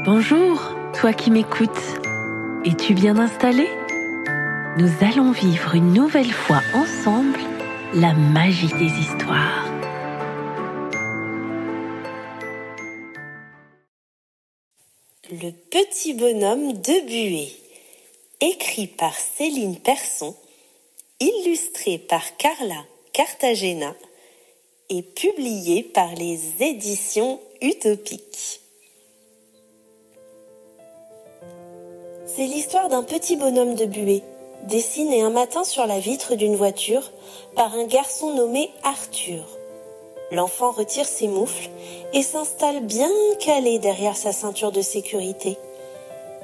Bonjour, toi qui m'écoutes. Es-tu bien installé? Nous allons vivre une nouvelle fois ensemble la magie des histoires. Le petit bonhomme de Buée, écrit par Céline Persson, illustré par Carla Cartagena et publié par les éditions Utopiques. C'est l'histoire d'un petit bonhomme de Buée, dessiné un matin sur la vitre d'une voiture par un garçon nommé Arthur. L'enfant retire ses moufles et s'installe bien calé derrière sa ceinture de sécurité.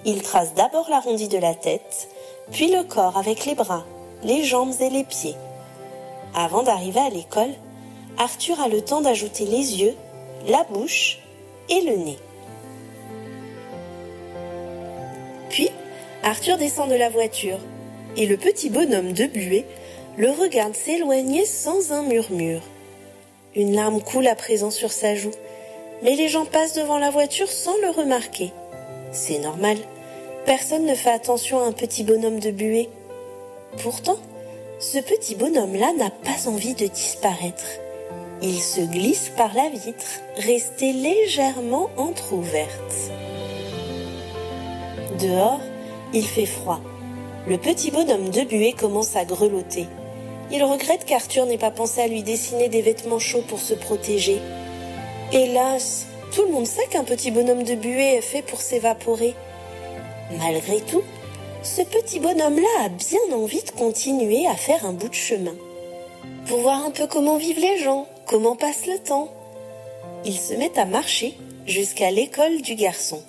Il trace d'abord l'arrondi de la tête, puis le corps avec les bras, les jambes et les pieds. Avant d'arriver à l'école, Arthur a le temps d'ajouter les yeux, la bouche et le nez. Puis, Arthur descend de la voiture et le petit bonhomme de Buée le regarde s'éloigner sans un murmure. Une larme coule à présent sur sa joue, mais les gens passent devant la voiture sans le remarquer. C'est normal, personne ne fait attention à un petit bonhomme de Buée. Pourtant, ce petit bonhomme-là n'a pas envie de disparaître. Il se glisse par la vitre, restée légèrement entr'ouverte. Dehors, il fait froid. Le petit bonhomme de Buée commence à grelotter. Il regrette qu'Arthur n'ait pas pensé à lui dessiner des vêtements chauds pour se protéger. Hélas, tout le monde sait qu'un petit bonhomme de Buée est fait pour s'évaporer. Malgré tout, ce petit bonhomme-là a bien envie de continuer à faire un bout de chemin. Pour voir un peu comment vivent les gens, comment passe le temps. Il se met à marcher jusqu'à l'école du garçon.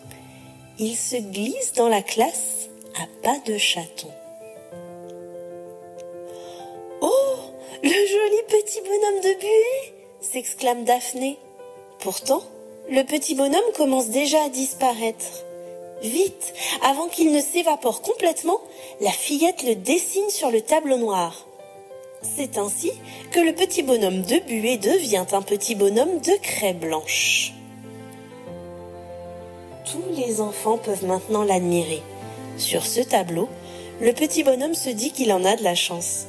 Il se glisse dans la classe à pas de chaton. Oh, le joli petit bonhomme de Buée! S'exclame Daphné. Pourtant, le petit bonhomme commence déjà à disparaître. Vite, avant qu'il ne s'évapore complètement, la fillette le dessine sur le tableau noir. C'est ainsi que le petit bonhomme de Buée devient un petit bonhomme de craie blanche. Tous les enfants peuvent maintenant l'admirer. Sur ce tableau, le petit bonhomme se dit qu'il en a de la chance.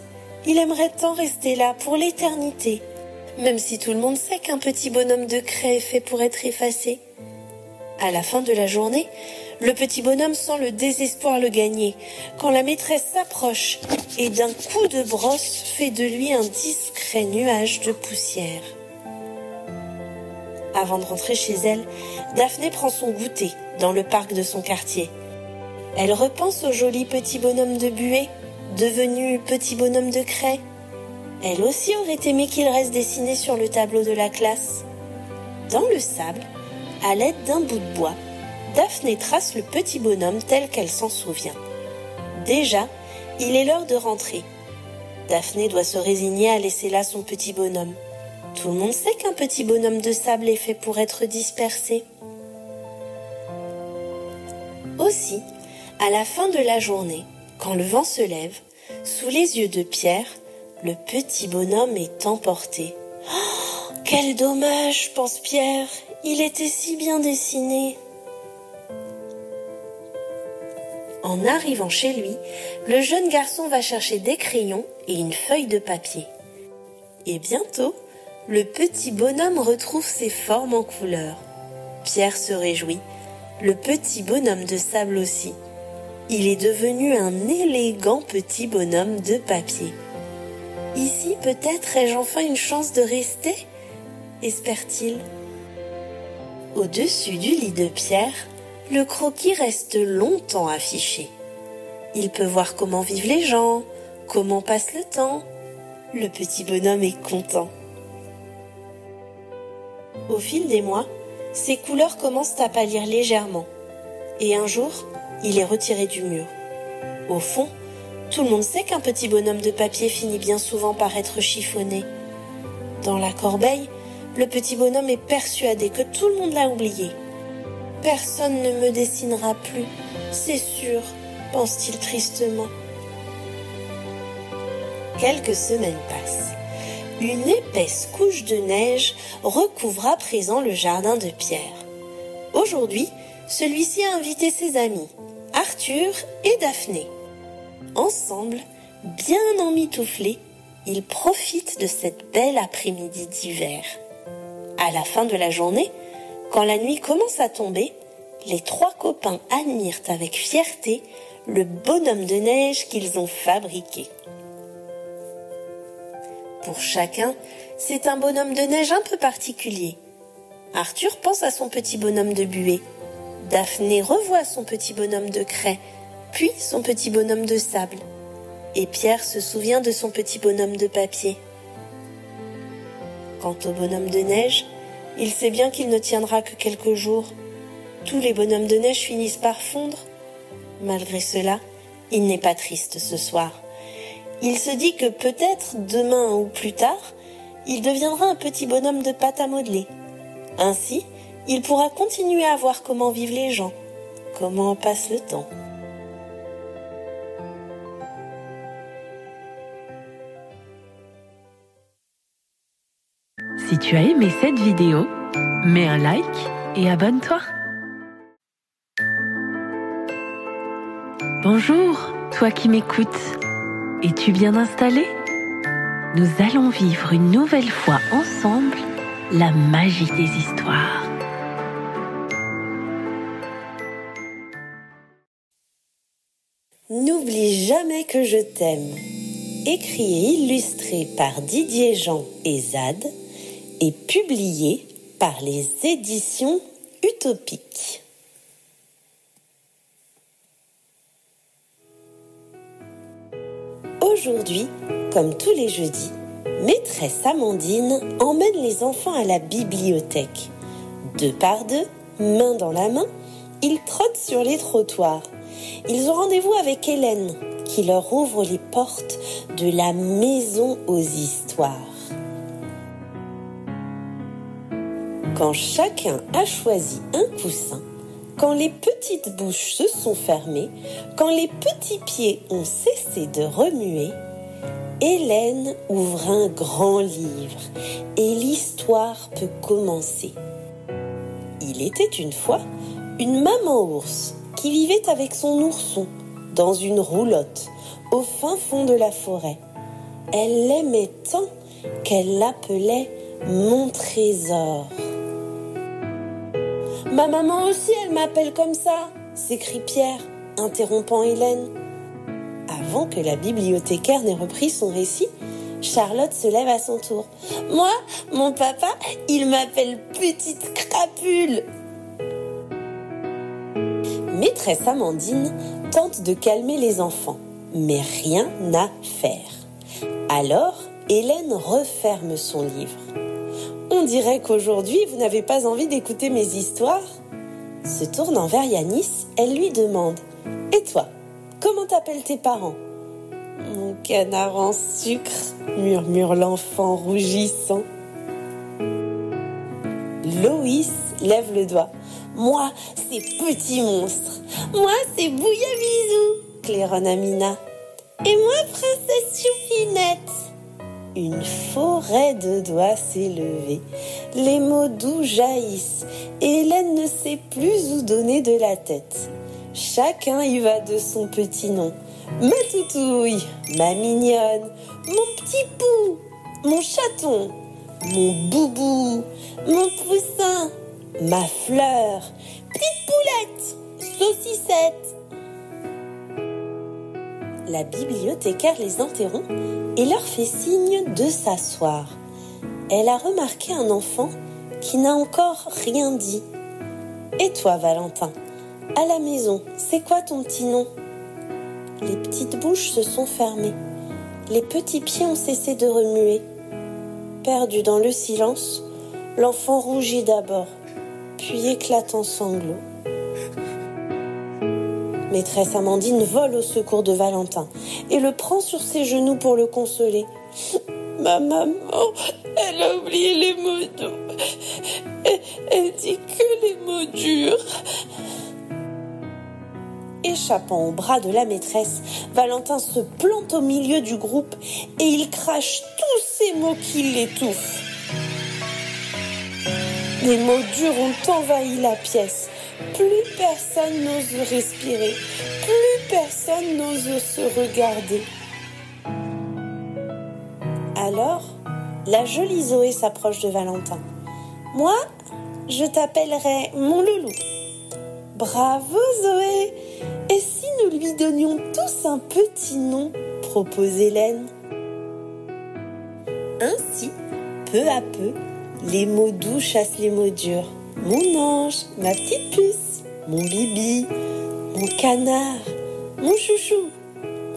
Il aimerait tant rester là pour l'éternité, même si tout le monde sait qu'un petit bonhomme de craie est fait pour être effacé. À la fin de la journée, le petit bonhomme sent le désespoir le gagner, quand la maîtresse s'approche et d'un coup de brosse fait de lui un discret nuage de poussière. Avant de rentrer chez elle, Daphné prend son goûter dans le parc de son quartier. Elle repense au joli petit bonhomme de Buée, devenu petit bonhomme de craie. Elle aussi aurait aimé qu'il reste dessiné sur le tableau de la classe. Dans le sable, à l'aide d'un bout de bois, Daphné trace le petit bonhomme tel qu'elle s'en souvient. Déjà, il est l'heure de rentrer. Daphné doit se résigner à laisser là son petit bonhomme. Tout le monde sait qu'un petit bonhomme de sable est fait pour être dispersé. Aussi, à la fin de la journée, quand le vent se lève, sous les yeux de Pierre, le petit bonhomme est emporté. Oh, quel dommage, pense Pierre, il était si bien dessiné. En arrivant chez lui, le jeune garçon va chercher des crayons et une feuille de papier. Et bientôt, le petit bonhomme retrouve ses formes en couleur. Pierre se réjouit, le petit bonhomme de sable aussi. Il est devenu un élégant petit bonhomme de papier. Ici, peut-être ai-je enfin une chance de rester, espère-t-il. Au-dessus du lit de Pierre, le croquis reste longtemps affiché. Il peut voir comment vivent les gens, comment passe le temps. Le petit bonhomme est content. Au fil des mois, ses couleurs commencent à pâlir légèrement. Et un jour, il est retiré du mur. Au fond, tout le monde sait qu'un petit bonhomme de papier finit bien souvent par être chiffonné. Dans la corbeille, le petit bonhomme est persuadé que tout le monde l'a oublié. Personne ne me dessinera plus, c'est sûr, pense-t-il tristement. Quelques semaines passent. Une épaisse couche de neige recouvre à présent le jardin de Pierre. Aujourd'hui, Celui-ci a invité ses amis, Arthur et Daphné. Ensemble, bien emmitouflés, ils profitent de cette belle après-midi d'hiver. À la fin de la journée, quand la nuit commence à tomber, les trois copains admirent avec fierté le bonhomme de neige qu'ils ont fabriqué. Pour chacun, c'est un bonhomme de neige un peu particulier. Arthur pense à son petit bonhomme de buée. Daphné revoit son petit bonhomme de craie, puis son petit bonhomme de sable. Et Pierre se souvient de son petit bonhomme de papier. Quant au bonhomme de neige, il sait bien qu'il ne tiendra que quelques jours. Tous les bonhommes de neige finissent par fondre. Malgré cela, il n'est pas triste ce soir. Il se dit que peut-être demain ou plus tard, il deviendra un petit bonhomme de pâte à modeler. Ainsi, il pourra continuer à voir comment vivent les gens, comment passe le temps. Si tu as aimé cette vidéo, mets un like et abonne-toi. Bonjour, toi qui m'écoutes. Es-tu bien installé? Nous allons vivre une nouvelle fois ensemble la magie des histoires. N'oublie jamais que je t'aime. Écrit et illustré par Didier Jean et Zad et publié par les éditions Utopiques. Aujourd'hui, comme tous les jeudis, maîtresse Amandine emmène les enfants à la bibliothèque. Deux par deux, main dans la main, ils trottent sur les trottoirs. Ils ont rendez-vous avec Hélène, qui leur ouvre les portes de la maison aux histoires. Quand chacun a choisi un coussin, quand les petites bouches se sont fermées, quand les petits pieds ont cessé de remuer, Hélène ouvre un grand livre et l'histoire peut commencer. Il était une fois une maman ours qui vivait avec son ourson dans une roulotte au fin fond de la forêt. Elle l'aimait tant qu'elle l'appelait mon trésor. « Ma maman aussi, elle m'appelle comme ça !» s'écrie Pierre, interrompant Hélène. Avant que la bibliothécaire n'ait repris son récit, Charlotte se lève à son tour. « Moi, mon papa, il m'appelle Petite Crapule !» Maîtresse Amandine tente de calmer les enfants, mais rien à faire. Alors, Hélène referme son livre. On dirait qu'aujourd'hui, vous n'avez pas envie d'écouter mes histoires. Se tournant vers Yanis, elle lui demande « Et toi, comment t'appellent tes parents ?»« Mon canard en sucre » murmure l'enfant rougissant. Loïs lève le doigt. « Moi, c'est Petit Monstre. Moi, c'est Bouillabisou » claironne Amina. « Et moi, Princesse Choupinette » Une forêt de doigts s'est levée. Les mots doux jaillissent et Hélène ne sait plus où donner de la tête. Chacun y va de son petit nom. Ma toutouille, ma mignonne, mon petit pou, mon chaton, mon boubou, mon poussin, ma fleur, petite poulette, saucissette. La bibliothécaire les interrompt et leur fait signe de s'asseoir. Elle a remarqué un enfant qui n'a encore rien dit. « Et toi, Valentin, à la maison, c'est quoi ton petit nom ?» Les petites bouches se sont fermées. Les petits pieds ont cessé de remuer. Perdu dans le silence, l'enfant rougit d'abord, puis éclate en sanglots. Maîtresse Amandine vole au secours de Valentin et le prend sur ses genoux pour le consoler. « Ma maman, elle a oublié les mots doux. Elle dit que les mots durs. » Échappant au bras de la maîtresse, Valentin se plante au milieu du groupe et il crache tous ces mots qui l'étouffent. Les mots durs ont envahi la pièce. plus personne n'ose respirer, plus personne n'ose se regarder. Alors, la jolie Zoé s'approche de Valentin. « Moi, je t'appellerai mon loulou. » « Bravo Zoé! Et si nous lui donnions tous un petit nom ?» propose Hélène. Ainsi, peu à peu, les mots doux chassent les mots durs. Mon ange, ma petite puce, mon bibi, mon canard, mon chouchou,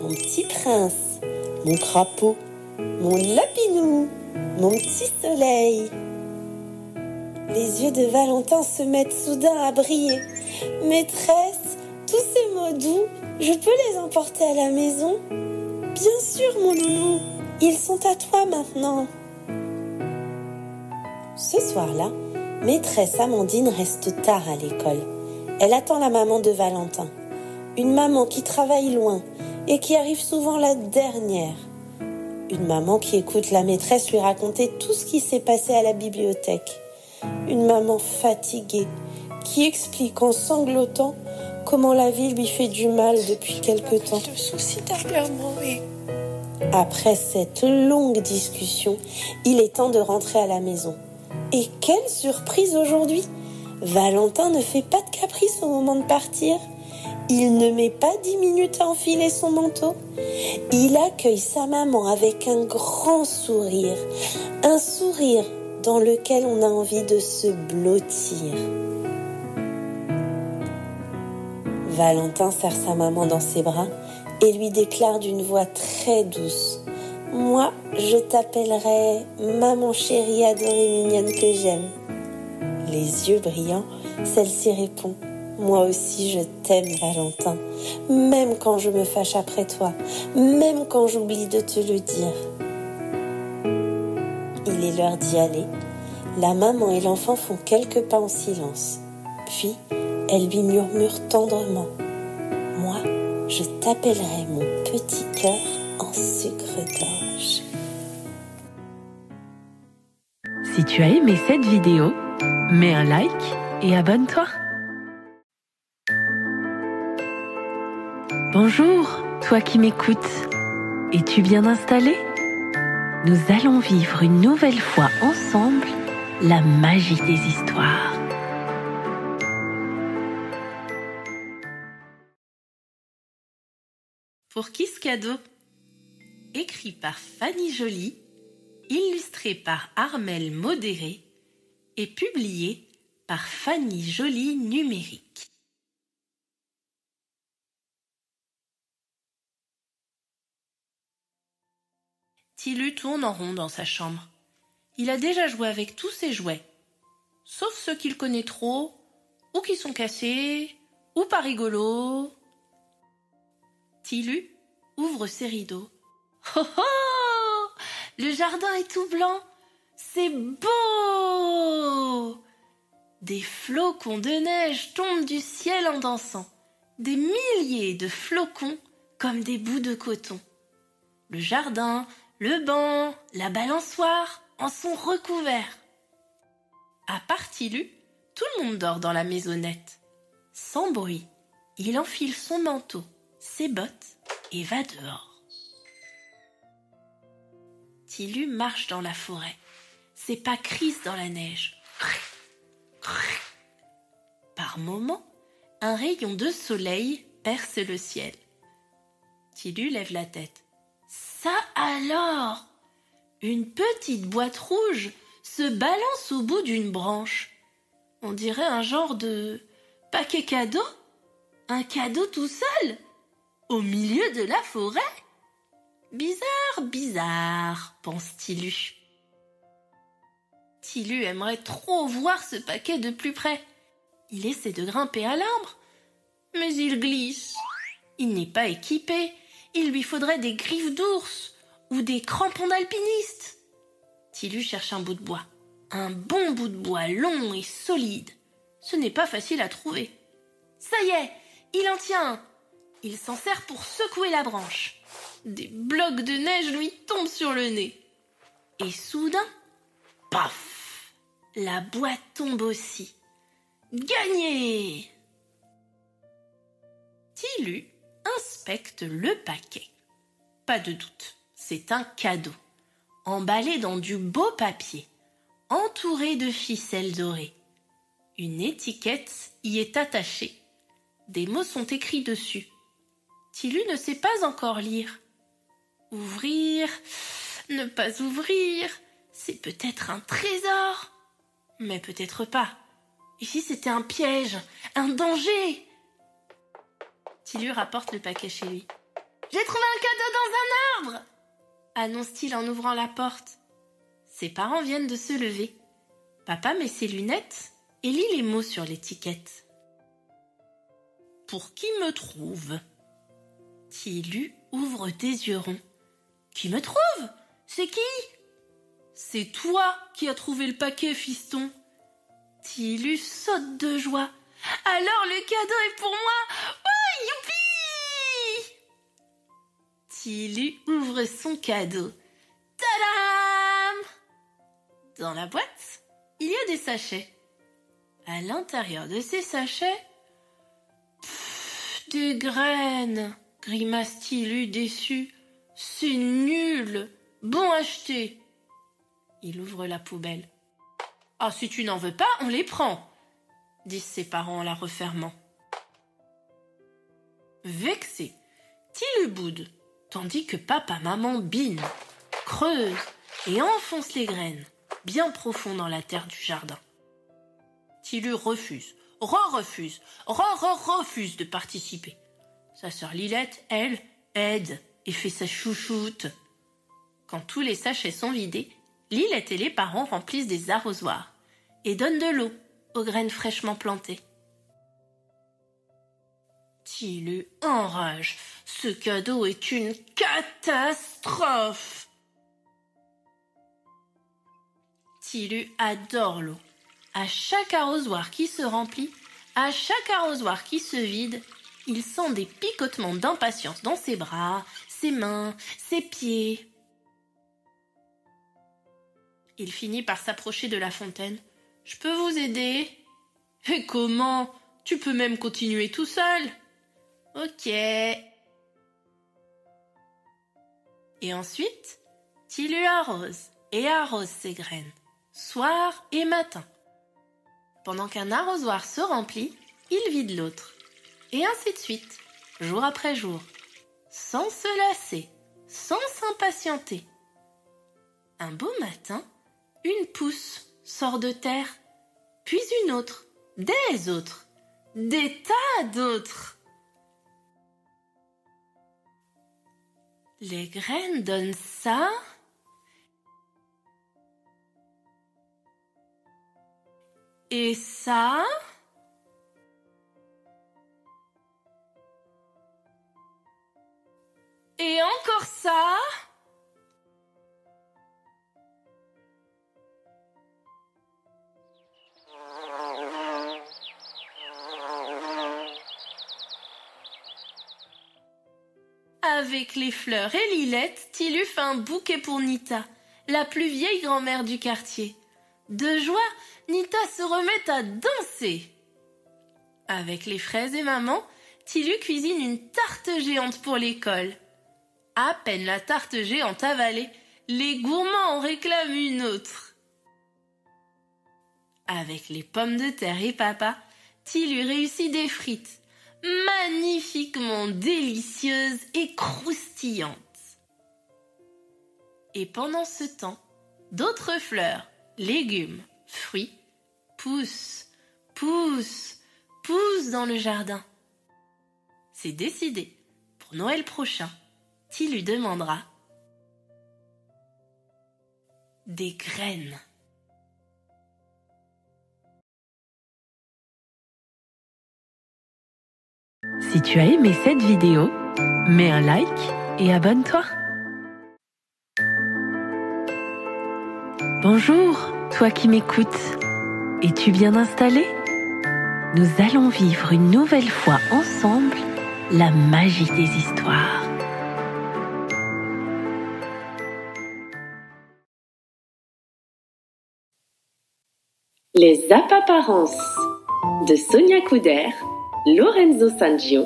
mon petit prince, mon crapaud, mon lapinou, mon petit soleil. Les yeux de Valentin se mettent soudain à briller. Maîtresse, tous ces mots doux, je peux les emporter à la maison ? Bien sûr, mon loulou, ils sont à toi maintenant. Ce soir-là, maîtresse Amandine reste tard à l'école. Elle attend la maman de Valentin. Une maman qui travaille loin et qui arrive souvent la dernière. Une maman qui écoute la maîtresse lui raconter tout ce qui s'est passé à la bibliothèque. Une maman fatiguée qui explique en sanglotant comment la vie lui fait du mal depuis quelque temps. De soucis dernièrement et... Après cette longue discussion, il est temps de rentrer à la maison. Et quelle surprise aujourd'hui! Valentin ne fait pas de caprice au moment de partir. Il ne met pas 10 minutes à enfiler son manteau. Il accueille sa maman avec un grand sourire. Un sourire dans lequel on a envie de se blottir. Valentin serre sa maman dans ses bras et lui déclare d'une voix très douce : « Moi, je t'appellerai maman chérie adorée mignonne que j'aime. » Les yeux brillants, celle-ci répond : « Moi aussi je t'aime Valentin, même quand je me fâche après toi, même quand j'oublie de te le dire. » Il est l'heure d'y aller. La maman et l'enfant font quelques pas en silence. Puis, elle lui murmure tendrement : « Moi, je t'appellerai mon petit cœur en sucre d'orge. » Si tu as aimé cette vidéo, mets un like et abonne-toi. Bonjour, toi qui m'écoutes. Es-tu bien installé ? Nous allons vivre une nouvelle fois ensemble la magie des histoires. Pour qui ce cadeau ? Écrit par Fanny Joly, illustré par Armelle Modéré et publié par Fanny Joly Numérique. Tilu tourne en rond dans sa chambre. Il a déjà joué avec tous ses jouets, sauf ceux qu'il connaît trop, ou qui sont cassés, ou pas rigolos. Tilu ouvre ses rideaux. Oh oh! Le jardin est tout blanc. C'est beau! Des flocons de neige tombent du ciel en dansant. Des milliers de flocons comme des bouts de coton. Le jardin, le banc, la balançoire en sont recouverts. À part Tilu, tout le monde dort dans la maisonnette. Sans bruit, il enfile son manteau, ses bottes et va dehors. Tilu marche dans la forêt. Ses pas crissent dans la neige. Par moments, un rayon de soleil perce le ciel. Tilu lève la tête. Ça alors! Une petite boîte rouge se balance au bout d'une branche. On dirait un genre de paquet cadeau. Un cadeau tout seul, au milieu de la forêt. Bizarre, bizarre, pense Tilu. Tilu aimerait trop voir ce paquet de plus près. Il essaie de grimper à l'arbre, mais il glisse. Il n'est pas équipé. Il lui faudrait des griffes d'ours ou des crampons d'alpiniste. Tilu cherche un bout de bois. Un bon bout de bois long et solide. Ce n'est pas facile à trouver. Ça y est, il en tient un. Il s'en sert pour secouer la branche. Des blocs de neige lui tombent sur le nez. Et soudain, paf! La boîte tombe aussi. Gagné! Tilu inspecte le paquet. Pas de doute, c'est un cadeau, emballé dans du beau papier, entouré de ficelles dorées. Une étiquette y est attachée. Des mots sont écrits dessus. Tilu ne sait pas encore lire. Ouvrir, ne pas ouvrir, c'est peut-être un trésor. Mais peut-être pas. Et si c'était un piège, un danger? Tilu rapporte le paquet chez lui. « J'ai trouvé un cadeau dans un arbre !» annonce-t-il en ouvrant la porte. Ses parents viennent de se lever. Papa met ses lunettes et lit les mots sur l'étiquette. « Pour qui me trouve ?» Tilu ouvre des yeux ronds. « Qui me trouve? C'est qui ?»« C'est toi qui as trouvé le paquet, fiston !» Tilu saute de joie. « Alors le cadeau est pour moi! Oh, youpi !» Tilu ouvre son cadeau. Tadam! Dans la boîte, il y a des sachets. À l'intérieur de ces sachets, des graines, grimace Tilu déçu. C'est nul, bon acheter. Il ouvre la poubelle. Ah, si tu n'en veux pas, on les prend, disent ses parents en la refermant. Vexé, Tilu boude, tandis que papa, maman bine, creuse et enfonce les graines, bien profond dans la terre du jardin. Tilu refuse, refuse de participer. Sa sœur Lilette, elle, aide et fait sa chouchoute. Quand tous les sachets sont vidés, Lilette et les parents remplissent des arrosoirs et donnent de l'eau aux graines fraîchement plantées. Tilu enrage. Ce cadeau est une catastrophe. Tilu adore l'eau. À chaque arrosoir qui se remplit, à chaque arrosoir qui se vide, il sent des picotements d'impatience dans ses bras, ses mains, ses pieds. Il finit par s'approcher de la fontaine. « Je peux vous aider ?»« Et comment? Tu peux même continuer tout seul. » »« Ok. » Et ensuite, Tilu arrose et arrose ses graines, soir et matin. Pendant qu'un arrosoir se remplit, il vide l'autre. Et ainsi de suite, jour après jour, sans se lasser, sans s'impatienter. Un beau matin, une pousse sort de terre, puis une autre, des autres, des tas d'autres. Les graines donnent ça et ça et encore ça. Avec les fleurs et Lilette, Tilu fait un bouquet pour Nita, la plus vieille grand-mère du quartier. De joie, Nita se remet à danser. Avec les fraises et maman, Tilu cuisine une tarte géante pour l'école. À peine la tarte géante avalée, les gourmands en réclament une autre. Avec les pommes de terre et papa, Tilu réussit des frites, magnifiquement délicieuses et croustillantes. Et pendant ce temps, d'autres fleurs, légumes, fruits poussent dans le jardin. C'est décidé, pour Noël prochain, Tilu demandera des graines. Si tu as aimé cette vidéo, mets un like et abonne-toi. Bonjour, toi qui m'écoutes. Es-tu bien installé? Nous allons vivre une nouvelle fois ensemble la magie des histoires. Les apparences. de Sonia Couder, Lorenzo Sangio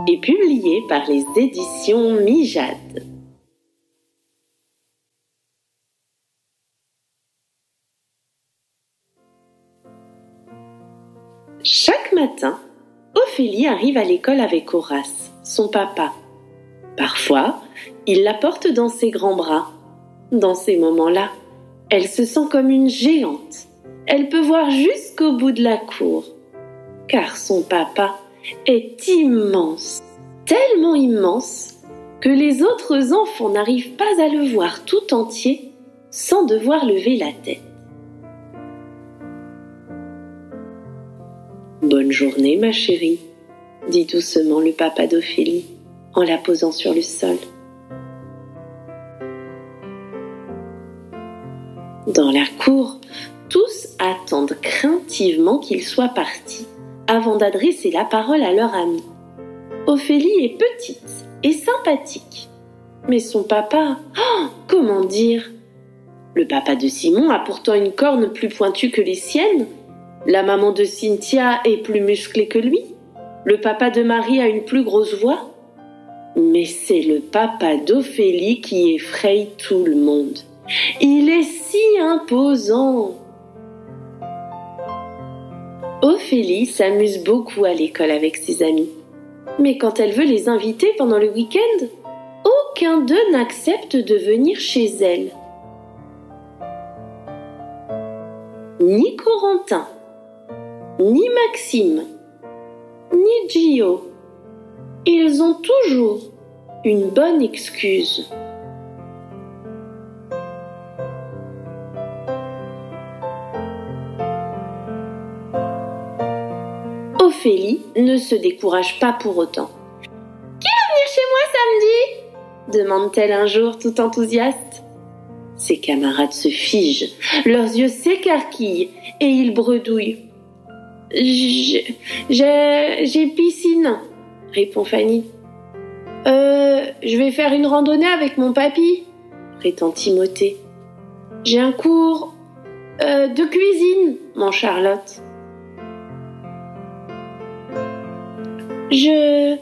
et publié par les éditions Mijade. Chaque matin, Ophélie arrive à l'école avec Horace, son papa. Parfois, il la porte dans ses grands bras. Dans ces moments-là, elle se sent comme une géante. Elle peut voir jusqu'au bout de la cour, car son papa est immense, tellement immense que les autres enfants n'arrivent pas à le voir tout entier sans devoir lever la tête. « Bonne journée, ma chérie », dit doucement le papa d'Ophélie en la posant sur le sol. Dans la cour, tous attendent craintivement qu'il soit parti avant d'adresser la parole à leur ami. Ophélie est petite et sympathique, mais son papa, comment dire? Le papa de Simon a pourtant une corne plus pointue que les siennes. La maman de Cynthia est plus musclée que lui. Le papa de Marie a une plus grosse voix. Mais c'est le papa d'Ophélie qui effraie tout le monde. Il est si imposant. Ophélie s'amuse beaucoup à l'école avec ses amis. Mais quand elle veut les inviter pendant le week-end, aucun d'eux n'accepte de venir chez elle. Ni Corentin, ni Maxime, ni Gio. Ils ont toujours une bonne excuse. Ophélie ne se décourage pas pour autant. « Qui va venir chez moi samedi ?» demande-t-elle un jour tout enthousiaste. Ses camarades se figent, leurs yeux s'écarquillent et ils bredouillent. « J'ai piscine », répond Fanny. « Je vais faire une randonnée avec mon papy », prétend Timothée. « J'ai un cours de cuisine, mon Charlotte. » Je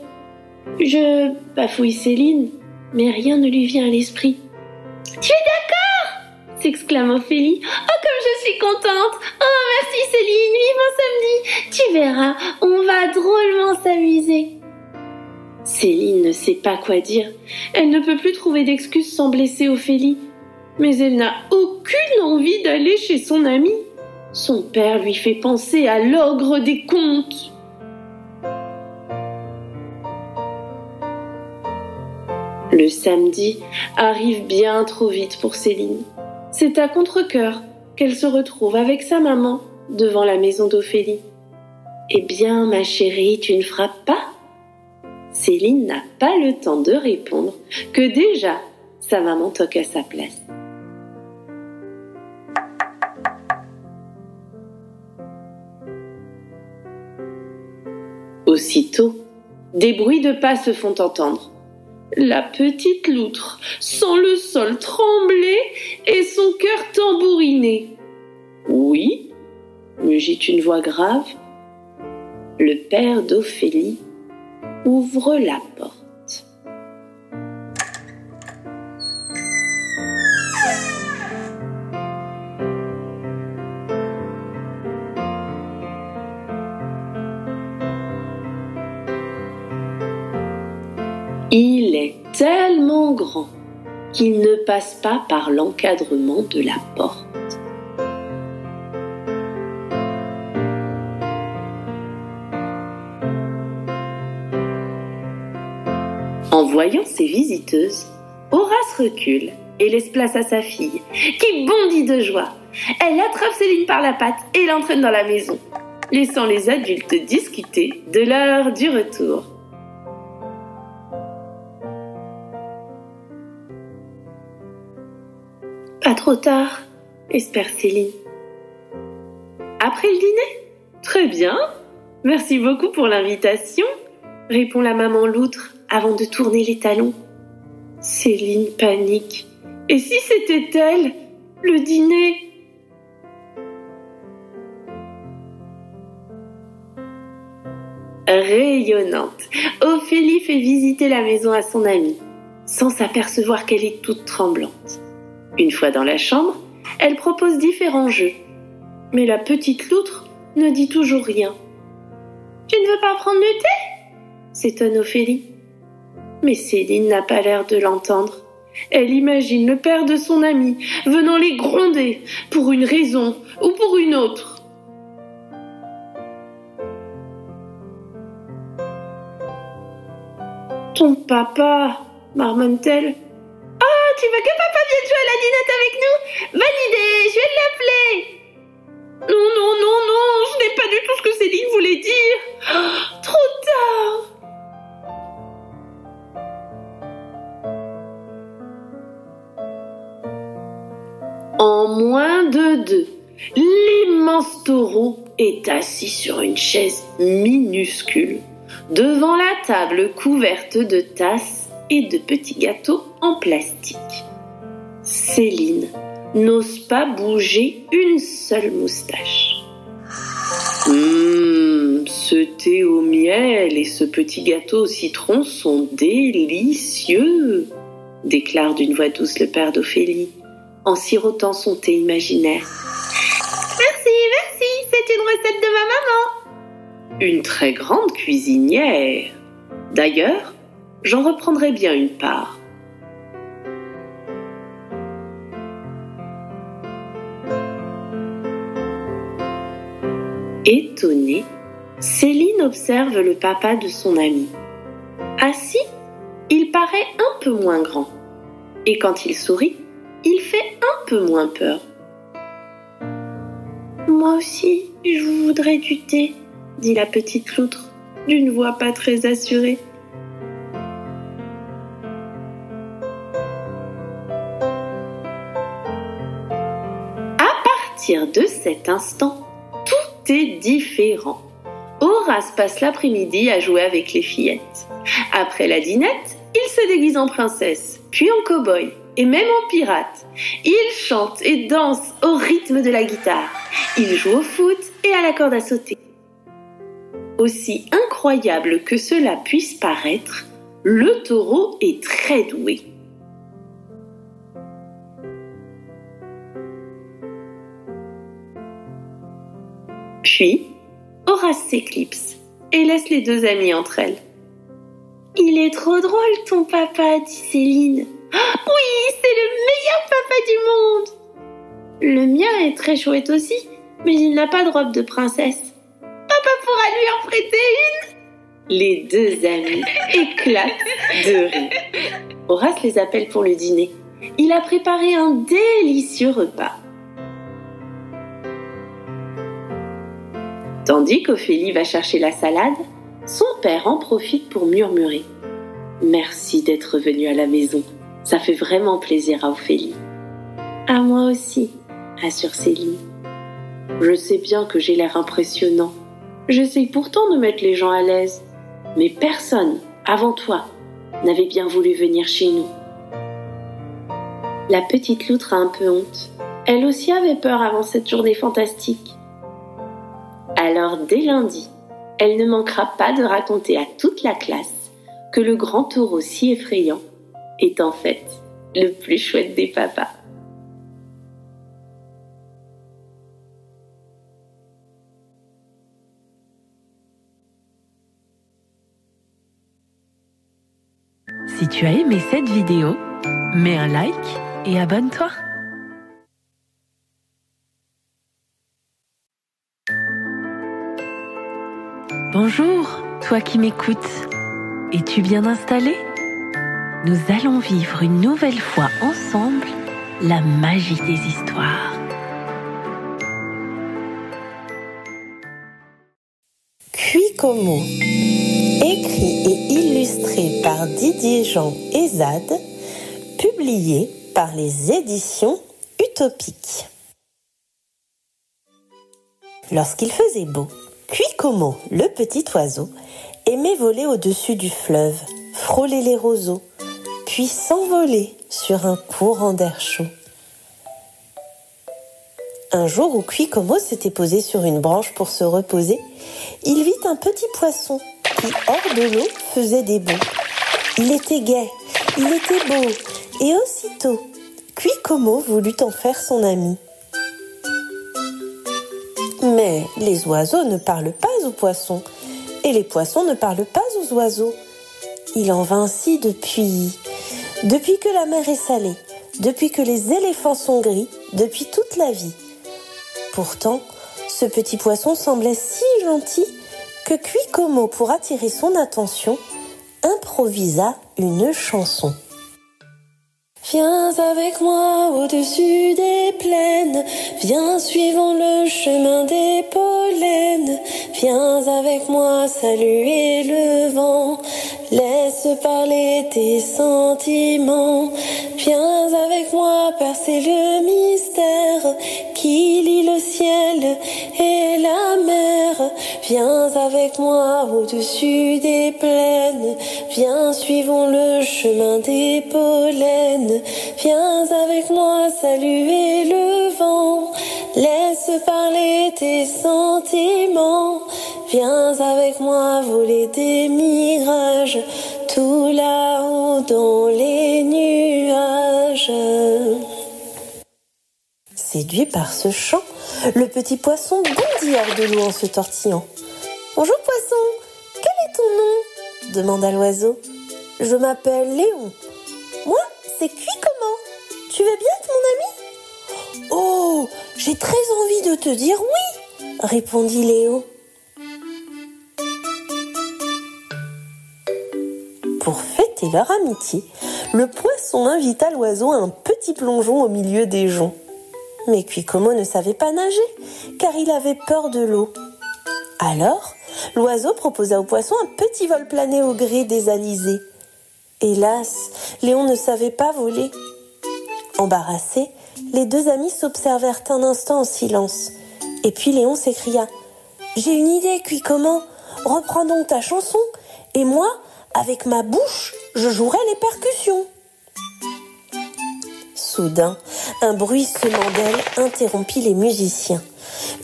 bafouille Céline, mais rien ne lui vient à l'esprit. « Tu es d'accord ?» s'exclame Ophélie. « Oh, comme je suis contente! Oh, merci Céline, vivement samedi! Tu verras, on va drôlement s'amuser. » Céline ne sait pas quoi dire. Elle ne peut plus trouver d'excuses sans blesser Ophélie. Mais elle n'a aucune envie d'aller chez son amie. Son père lui fait penser à l'ogre des contes. Le samedi arrive bien trop vite pour Céline. C'est à contre-cœur qu'elle se retrouve avec sa maman devant la maison d'Ophélie. « Eh bien, ma chérie, tu ne frappes pas ?» Céline n'a pas le temps de répondre que déjà sa maman toque à sa place. Aussitôt, des bruits de pas se font entendre. La petite loutre sent le sol trembler et son cœur tambouriner. « Oui » mugit une voix grave. Le père d'Ophélie ouvre la porte. Il est tellement grand qu'il ne passe pas par l'encadrement de la porte. En voyant ses visiteuses, Horace recule et laisse place à sa fille, qui bondit de joie. Elle attrape Céline par la patte et l'entraîne dans la maison, laissant les adultes discuter de l'heure du retour. Pas trop tard, espère Céline. Après le dîner ? Très bien. Merci beaucoup pour l'invitation, répond la maman loutre avant de tourner les talons. Céline panique. Et si c'était elle, le dîner ? Rayonnante, Ophélie fait visiter la maison à son amie, sans s'apercevoir qu'elle est toute tremblante. Une fois dans la chambre, elle propose différents jeux. Mais la petite loutre ne dit toujours rien. « Tu ne veux pas prendre du thé ?» s'étonne Ophélie. Mais Céline n'a pas l'air de l'entendre. Elle imagine le père de son amie venant les gronder pour une raison ou pour une autre. « Ton papa !» marmonne-t-elle. « Oh, tu veux que papa vienne jouer à la dinette avec nous? Bonne idée, je vais l'appeler !» Non, non, non, non, je n'ai pas du tout ce que Céline voulait dire. Oh, trop tard. En moins de 2, l'immense taureau est assis sur une chaise minuscule, devant la table couverte de tasses et de petits gâteaux en plastique. Céline n'ose pas bouger une seule moustache. Ce thé au miel et ce petit gâteau au citron sont délicieux, déclare d'une voix douce le père d'Ophélie, en sirotant son thé imaginaire. Merci, merci, c'est une recette de ma maman. Une très grande cuisinière. D'ailleurs, j'en reprendrai bien une part. Étonnée, Céline observe le papa de son amie. Assis, il paraît un peu moins grand. Et quand il sourit, il fait un peu moins peur. « Moi aussi, je voudrais du thé, » dit la petite loutre, d'une voix pas très assurée. À partir de cet instant, tout est différent. Horace passe l'après-midi à jouer avec les fillettes. Après la dînette, il se déguise en princesse, puis en cow-boy, et même en pirate. Il chante et danse au rythme de la guitare. Il joue au foot et à la corde à sauter. Aussi incroyable que cela puisse paraître, le taureau est très doué. Puis, Horace s'éclipse et laisse les deux amies entre elles. « Il est trop drôle, ton papa, » dit Céline. « Oui, c'est le meilleur papa du monde !»« Le mien est très chouette aussi, mais il n'a pas de robe de princesse. Papa pourra lui en prêter une ?» Les deux amies éclatent de rire. Horace les appelle pour le dîner. Il a préparé un délicieux repas. Tandis qu'Ophélie va chercher la salade, son père en profite pour murmurer « Merci d'être venu à la maison, ça fait vraiment plaisir à Ophélie. »« À moi aussi, » assure Céline. « Je sais bien que j'ai l'air impressionnant. J'essaye pourtant de mettre les gens à l'aise. Mais personne, avant toi, n'avait bien voulu venir chez nous. » La petite loutre a un peu honte. Elle aussi avait peur avant cette journée fantastique. Alors, dès lundi, elle ne manquera pas de raconter à toute la classe que le grand taureau si effrayant est en fait le plus chouette des papas. Si tu as aimé cette vidéo, mets un like et abonne-toi. Bonjour, toi qui m'écoutes. Es-tu bien installé? Nous allons vivre une nouvelle fois ensemble la magie des histoires. Cuicomo, écrit et illustré par Didier Jean et Zad, publié par les éditions Utopiques. Lorsqu'il faisait beau, Cuicomo, le petit oiseau, aimait voler au-dessus du fleuve, frôler les roseaux, puis s'envoler sur un courant d'air chaud. Un jour où Cuicomo s'était posé sur une branche pour se reposer, il vit un petit poisson qui, hors de l'eau, faisait des bonds. Il était gai, il était beau, et aussitôt, Quickomo voulut en faire son ami. Mais les oiseaux ne parlent pas aux poissons, et les poissons ne parlent pas aux oiseaux. Il en va ainsi depuis que la mer est salée, depuis que les éléphants sont gris, depuis toute la vie. Pourtant, ce petit poisson semblait si gentil que Quickomo, pour attirer son attention, improvisa une chanson. Viens avec moi au-dessus des plaines, viens suivons le chemin des pollens, viens avec moi saluer le vent, laisse parler tes sentiments, viens avec moi percer le mystère qui lie le ciel et la mer, viens avec moi au-dessus des plaines, viens suivons le chemin des pollens. Viens avec moi saluer le vent, laisse parler tes sentiments, viens avec moi voler des mirages, tout là-haut dans les nuages. Séduit par ce chant, le petit poisson bondit hors de l'eau en se tortillant. « Bonjour poisson, quel est ton nom ?» demanda l'oiseau. « Je m'appelle Léon. »« Moi, c'est Quickomo. Tu veux bien être mon ami ?»« Oh, j'ai très envie de te dire oui !» répondit Léo. Pour fêter leur amitié, le poisson invita l'oiseau à un petit plongeon au milieu des joncs. Mais Quickomo ne savait pas nager, car il avait peur de l'eau. Alors, l'oiseau proposa au poisson un petit vol plané au gré des alizés. Hélas, Léon ne savait pas voler. Embarrassés, les deux amis s'observèrent un instant en silence. Et puis Léon s'écria « J'ai une idée, Quickomo, reprends donc ta chanson, et moi, avec ma bouche, je jouerai les percussions. » Soudain, un bruissement d'ailes interrompit les musiciens.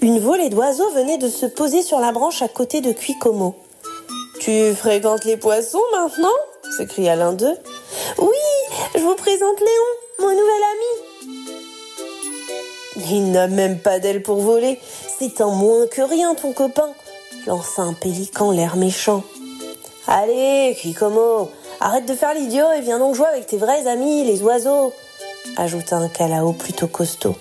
Une volée d'oiseaux venait de se poser sur la branche à côté de Quickomo. « Tu fréquentes les poissons maintenant ?» s'écria l'un d'eux. « Oui, je vous présente Léon, mon nouvel ami. »« Il n'a même pas d'ailes pour voler, c'est un moins que rien ton copain, » lança un pélican l'air méchant. « Allez, Quickomo, arrête de faire l'idiot et viens donc jouer avec tes vrais amis, les oiseaux » ajouta un calao plutôt costaud.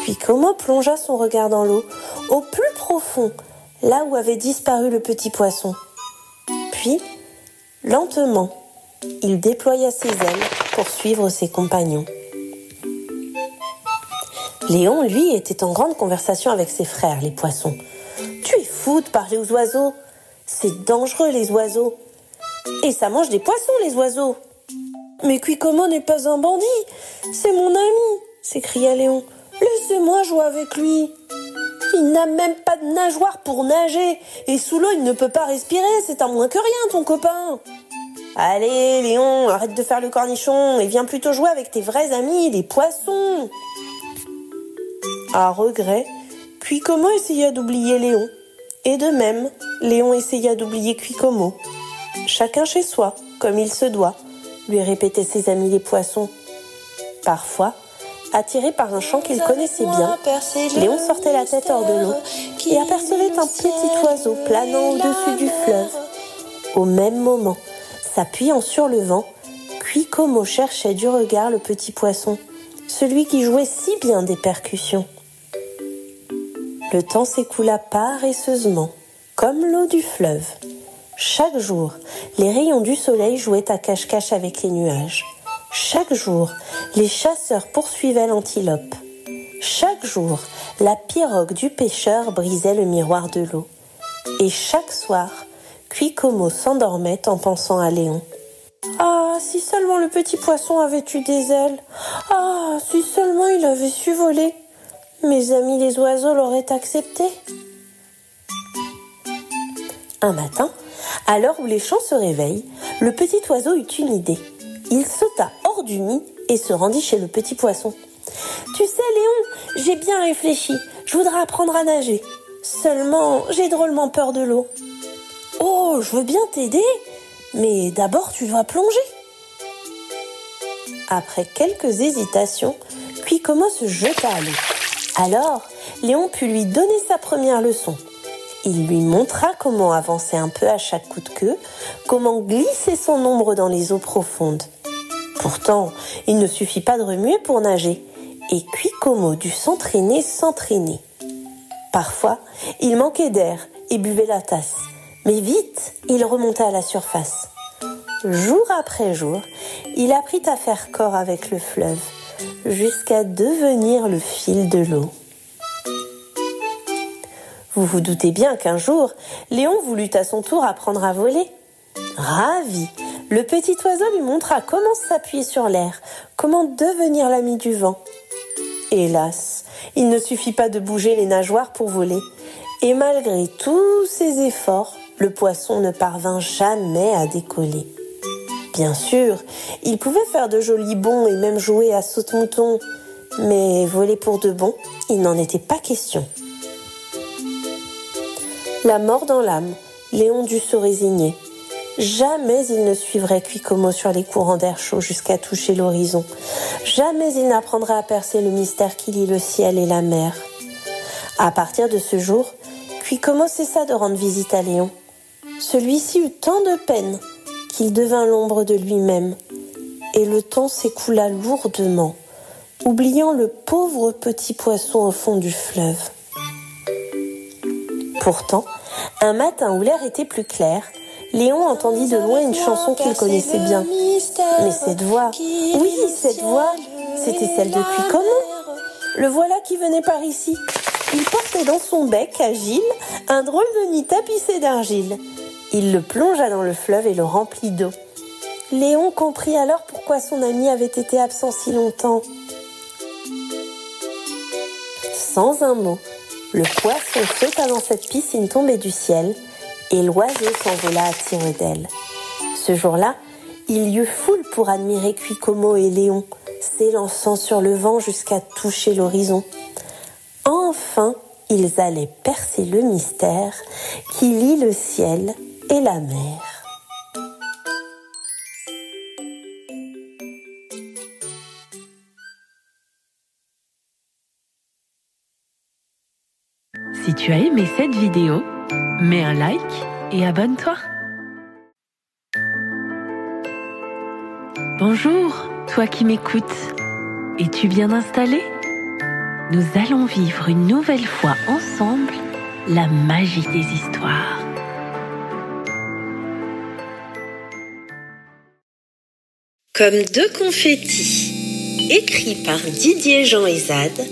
Quickomo plongea son regard dans l'eau, au plus profond, là où avait disparu le petit poisson. Puis, lentement, il déploya ses ailes pour suivre ses compagnons. Léon, lui, était en grande conversation avec ses frères, les poissons. « Tu es fou de parler aux oiseaux. C'est dangereux, les oiseaux. Et ça mange des poissons, les oiseaux. »« Mais Quickomo n'est pas un bandit, c'est mon ami, » s'écria Léon. « Laissez-moi jouer avec lui. Il n'a même pas de nageoire pour nager, et sous l'eau il ne peut pas respirer, c'est un moins que rien ton copain. Allez Léon, arrête de faire le cornichon et viens plutôt jouer avec tes vrais amis, les poissons. » À regret, Quickomo essaya d'oublier Léon, et de même, Léon essaya d'oublier Quickomo. Chacun chez soi, comme il se doit, lui répétaient ses amis les poissons. Parfois, attiré par un chant qu'il connaissait bien, Léon sortait la tête hors de l'eau et apercevait un petit oiseau planant au-dessus du fleuve. Au même moment, s'appuyant sur le vent, Quickomo cherchait du regard le petit poisson, celui qui jouait si bien des percussions. Le temps s'écoula paresseusement, comme l'eau du fleuve. Chaque jour, les rayons du soleil jouaient à cache-cache avec les nuages. Chaque jour, les chasseurs poursuivaient l'antilope. Chaque jour, la pirogue du pêcheur brisait le miroir de l'eau. Et chaque soir, Quickomo s'endormait en pensant à Léon. « Ah, si seulement le petit poisson avait eu des ailes! Ah, si seulement il avait su voler! Mes amis les oiseaux l'auraient accepté. » Un matin, à l'heure où les champs se réveillent, le petit oiseau eut une idée. Il sauta hors du nid et se rendit chez le petit poisson. « Tu sais, Léon, j'ai bien réfléchi. Je voudrais apprendre à nager. Seulement, j'ai drôlement peur de l'eau. »« « Oh, je veux bien t'aider, mais d'abord tu dois plonger. » Après quelques hésitations, Kuikomo se jeta à l'eau. Alors, Léon put lui donner sa première leçon. Il lui montra comment avancer un peu à chaque coup de queue, comment glisser son ombre dans les eaux profondes. Pourtant, il ne suffit pas de remuer pour nager, et Kuikomo dut s'entraîner. Parfois, il manquait d'air et buvait la tasse, mais vite, il remonta à la surface. Jour après jour, il apprit à faire corps avec le fleuve, jusqu'à devenir le fil de l'eau. Vous vous doutez bien qu'un jour, Léon voulut à son tour apprendre à voler. Ravi, le petit oiseau lui montra comment s'appuyer sur l'air, comment devenir l'ami du vent. Hélas, il ne suffit pas de bouger les nageoires pour voler, et malgré tous ses efforts, le poisson ne parvint jamais à décoller. Bien sûr, il pouvait faire de jolis bonds et même jouer à saute-mouton, mais voler pour de bon, il n'en était pas question. La mort dans l'âme, Léon dut se résigner. Jamais il ne suivrait Kuikomo sur les courants d'air chaud jusqu'à toucher l'horizon. Jamais il n'apprendrait à percer le mystère qui lie le ciel et la mer. À partir de ce jour, Kuikomo cessa de rendre visite à Léon. Celui-ci eut tant de peine qu'il devint l'ombre de lui-même, et le temps s'écoula lourdement, oubliant le pauvre petit poisson au fond du fleuve. Pourtant, un matin où l'air était plus clair, Léon entendit de loin une chanson qu'il connaissait bien. Mais cette voix, oui, cette voix, c'était celle de Kuikomo. Le voilà qui venait par ici. Il portait dans son bec, agile, un drôle de nid tapissé d'argile. Il le plongea dans le fleuve et le remplit d'eau. Léon comprit alors pourquoi son ami avait été absent si longtemps. Sans un mot, le poisson sauta dans cette piscine tombée du ciel et l'oiseau s'envola à tire d'aile. Ce jour-là, il y eut foule pour admirer Kuikomo et Léon, s'élançant sur le vent jusqu'à toucher l'horizon. Enfin, ils allaient percer le mystère qui lie le ciel et la mer. Si tu as aimé cette vidéo, mets un like et abonne-toi. Bonjour, toi qui m'écoutes. Es-tu bien installé? Nous allons vivre une nouvelle fois ensemble la magie des histoires. Comme deux confettis, écrit par Didier Jean Ezade,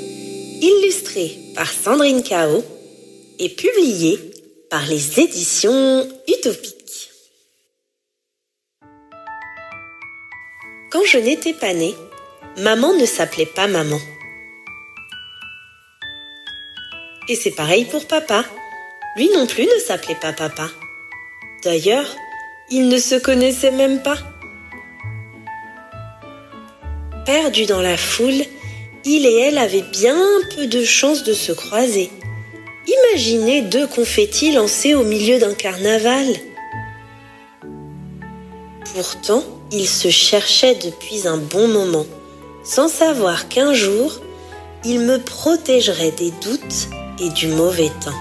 illustré par Sandrine Cao et publié par les éditions Utopiques. Quand je n'étais pas née, maman ne s'appelait pas maman. Et c'est pareil pour papa. Lui non plus ne s'appelait pas papa. D'ailleurs, ils ne se connaissaient même pas. Perdus dans la foule, il et elle avaient bien peu de chances de se croiser. Imaginez deux confettis lancés au milieu d'un carnaval. Pourtant, ils se cherchaient depuis un bon moment, sans savoir qu'un jour, ils me protégeraient des doutes et du mauvais temps.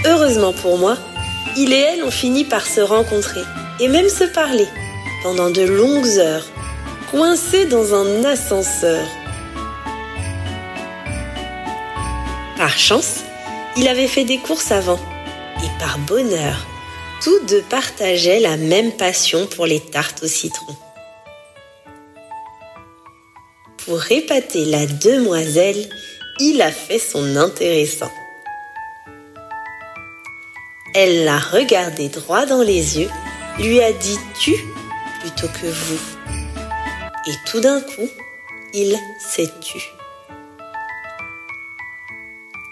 Heureusement pour moi, il et elle ont fini par se rencontrer et même se parler pendant de longues heures, coincés dans un ascenseur. Par chance, il avait fait des courses avant et par bonheur, tous deux partageaient la même passion pour les tartes au citron. Pour épater la demoiselle, il a fait son intéressant. Elle l'a regardé droit dans les yeux, lui a dit « tu » plutôt que « vous ». Et tout d'un coup, il s'est tu.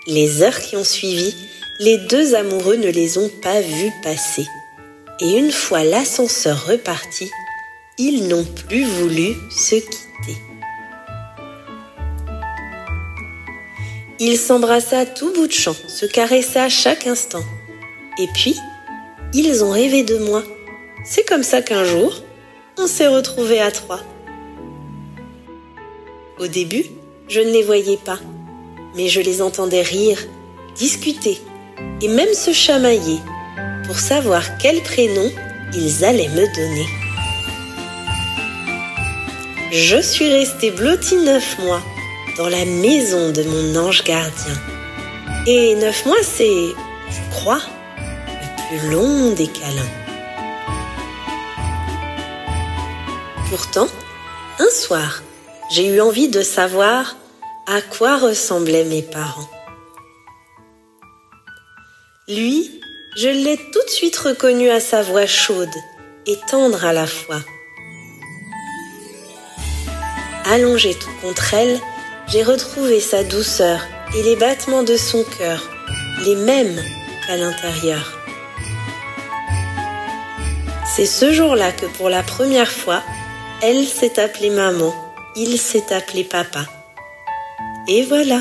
Les heures qui ont suivi, les deux amoureux ne les ont pas vus passer. Et une fois l'ascenseur reparti, ils n'ont plus voulu se quitter. Ils s'embrassaient à tout bout de champ, se caressaient à chaque instant. Et puis, ils ont rêvé de moi. C'est comme ça qu'un jour, on s'est retrouvés à 3. Au début, je ne les voyais pas, mais je les entendais rire, discuter et même se chamailler pour savoir quel prénom ils allaient me donner. Je suis restée blottie 9 mois dans la maison de mon ange gardien. Et 9 mois, c'est, je crois, le plus long des câlins. Pourtant, un soir, j'ai eu envie de savoir à quoi ressemblaient mes parents. Lui, je l'ai tout de suite reconnu à sa voix chaude et tendre à la fois. Allongé tout contre elle, j'ai retrouvé sa douceur et les battements de son cœur, les mêmes qu'à l'intérieur. C'est ce jour-là que pour la première fois, elle s'est appelée maman, il s'est appelé papa. Et voilà.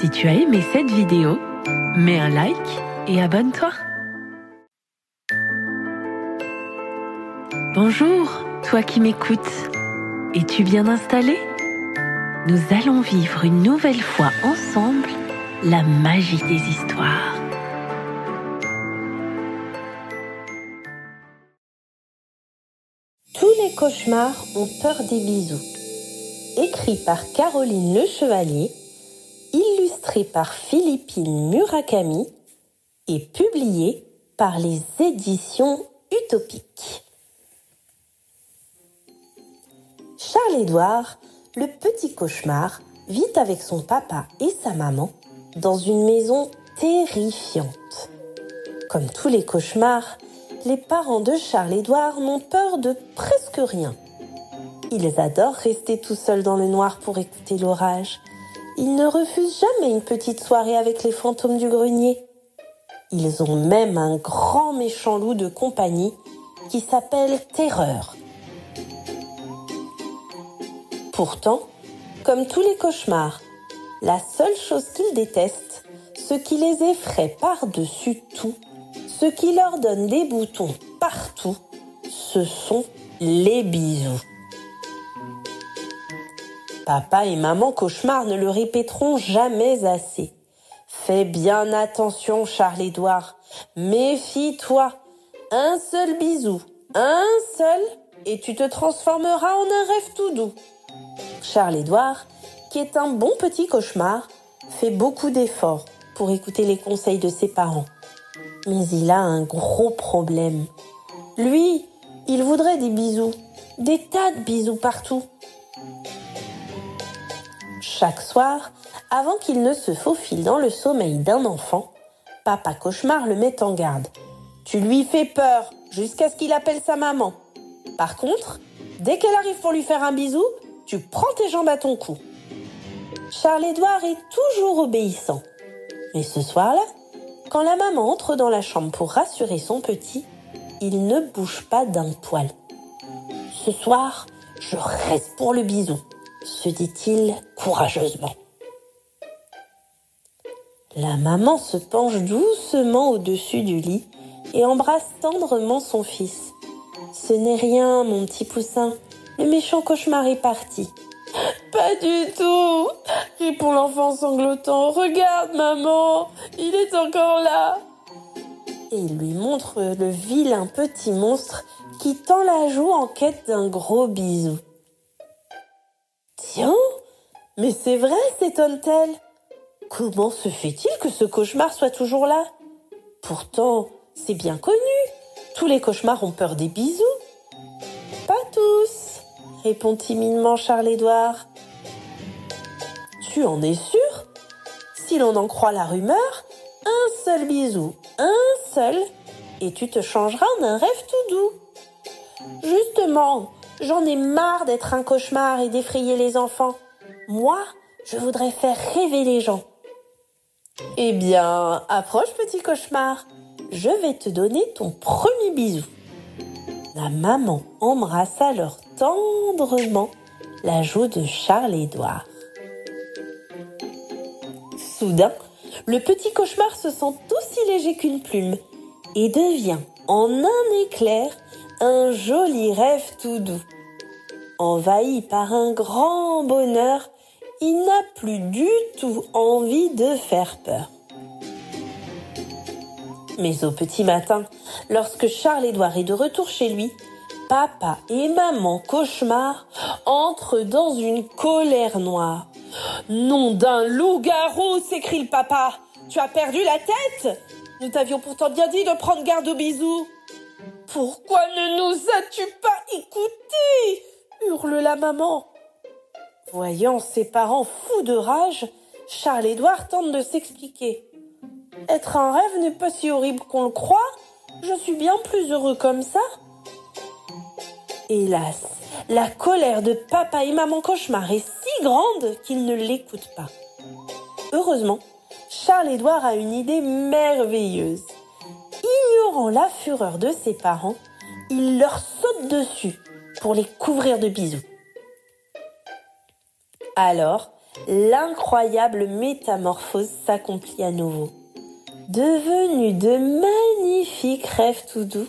Si tu as aimé cette vidéo, mets un like et abonne-toi. Bonjour, toi qui m'écoutes. Es-tu bien installé? Nous allons vivre une nouvelle fois ensemble la magie des histoires. Tous les cauchemars ont peur des bisous. Écrit par Caroline Le Chevalier, illustré par Philippine Murakami et publié par les éditions Utopiques. Charles-Édouard, le petit cauchemar, vit avec son papa et sa maman dans une maison terrifiante. Comme tous les cauchemars, les parents de Charles-Édouard n'ont peur de presque rien. Ils adorent rester tout seuls dans le noir pour écouter l'orage. Ils ne refusent jamais une petite soirée avec les fantômes du grenier. Ils ont même un grand méchant loup de compagnie qui s'appelle Terreur. Pourtant, comme tous les cauchemars, la seule chose qu'ils détestent, ce qui les effraie par-dessus tout, ce qui leur donne des boutons partout, ce sont les bisous. Papa et maman cauchemar ne le répéteront jamais assez. Fais bien attention, Charles-Édouard. Méfie-toi. Un seul bisou, un seul, et tu te transformeras en un rêve tout doux. Charles-Édouard, qui est un bon petit cauchemar, fait beaucoup d'efforts pour écouter les conseils de ses parents. Mais il a un gros problème. Lui, il voudrait des bisous, des tas de bisous partout. Chaque soir, avant qu'il ne se faufile dans le sommeil d'un enfant, papa cauchemar le met en garde. Tu lui fais peur jusqu'à ce qu'il appelle sa maman. Par contre, dès qu'elle arrive pour lui faire un bisou, tu prends tes jambes à ton cou. Charles-Édouard est toujours obéissant. Mais ce soir-là, quand la maman entre dans la chambre pour rassurer son petit, il ne bouge pas d'un poil. Ce soir, je reste pour le bisou, se dit-il courageusement. La maman se penche doucement au-dessus du lit et embrasse tendrement son fils. Ce n'est rien, mon petit poussin, le méchant cauchemar est parti. Pas du tout, répond l'enfant sanglotant. Regarde, maman, il est encore là. Et il lui montre le vilain petit monstre qui tend la joue en quête d'un gros bisou. Tiens, mais c'est vrai, s'étonne-t-elle. Comment se fait-il que ce cauchemar soit toujours là? Pourtant, c'est bien connu. Tous les cauchemars ont peur des bisous. Pas tous, répond timidement Charles-Édouard. Tu en es sûr? Si l'on en croit la rumeur, un seul bisou, un seul, et tu te changeras en un rêve tout doux. Justement, j'en ai marre d'être un cauchemar et d'effrayer les enfants. Moi, je voudrais faire rêver les gens. Eh bien, approche petit cauchemar, je vais te donner ton premier bisou. La maman embrasse alors tendrement la joue de Charles-Édouard. Soudain, le petit cauchemar se sent aussi léger qu'une plume et devient, en un éclair, un joli rêve tout doux. Envahi par un grand bonheur, il n'a plus du tout envie de faire peur. Mais au petit matin, lorsque Charles-Édouard est de retour chez lui, papa et maman cauchemar entrent dans une colère noire. « Nom d'un loup-garou !» s'écrie le papa. « Tu as perdu la tête ? Nous t'avions pourtant bien dit de prendre garde aux bisous. »« Pourquoi ne nous as-tu pas écoutés ?» hurle la maman. Voyant ses parents fous de rage, Charles-Édouard tente de s'expliquer. « Être un rêve n'est pas si horrible qu'on le croit. Je suis bien plus heureux comme ça. » Hélas, la colère de papa et maman cauchemar est si grande qu'ils ne l'écoutent pas. Heureusement, Charles-Édouard a une idée merveilleuse. Ignorant la fureur de ses parents, il leur saute dessus pour les couvrir de bisous. Alors, l'incroyable métamorphose s'accomplit à nouveau. Devenus de magnifiques rêves tout doux,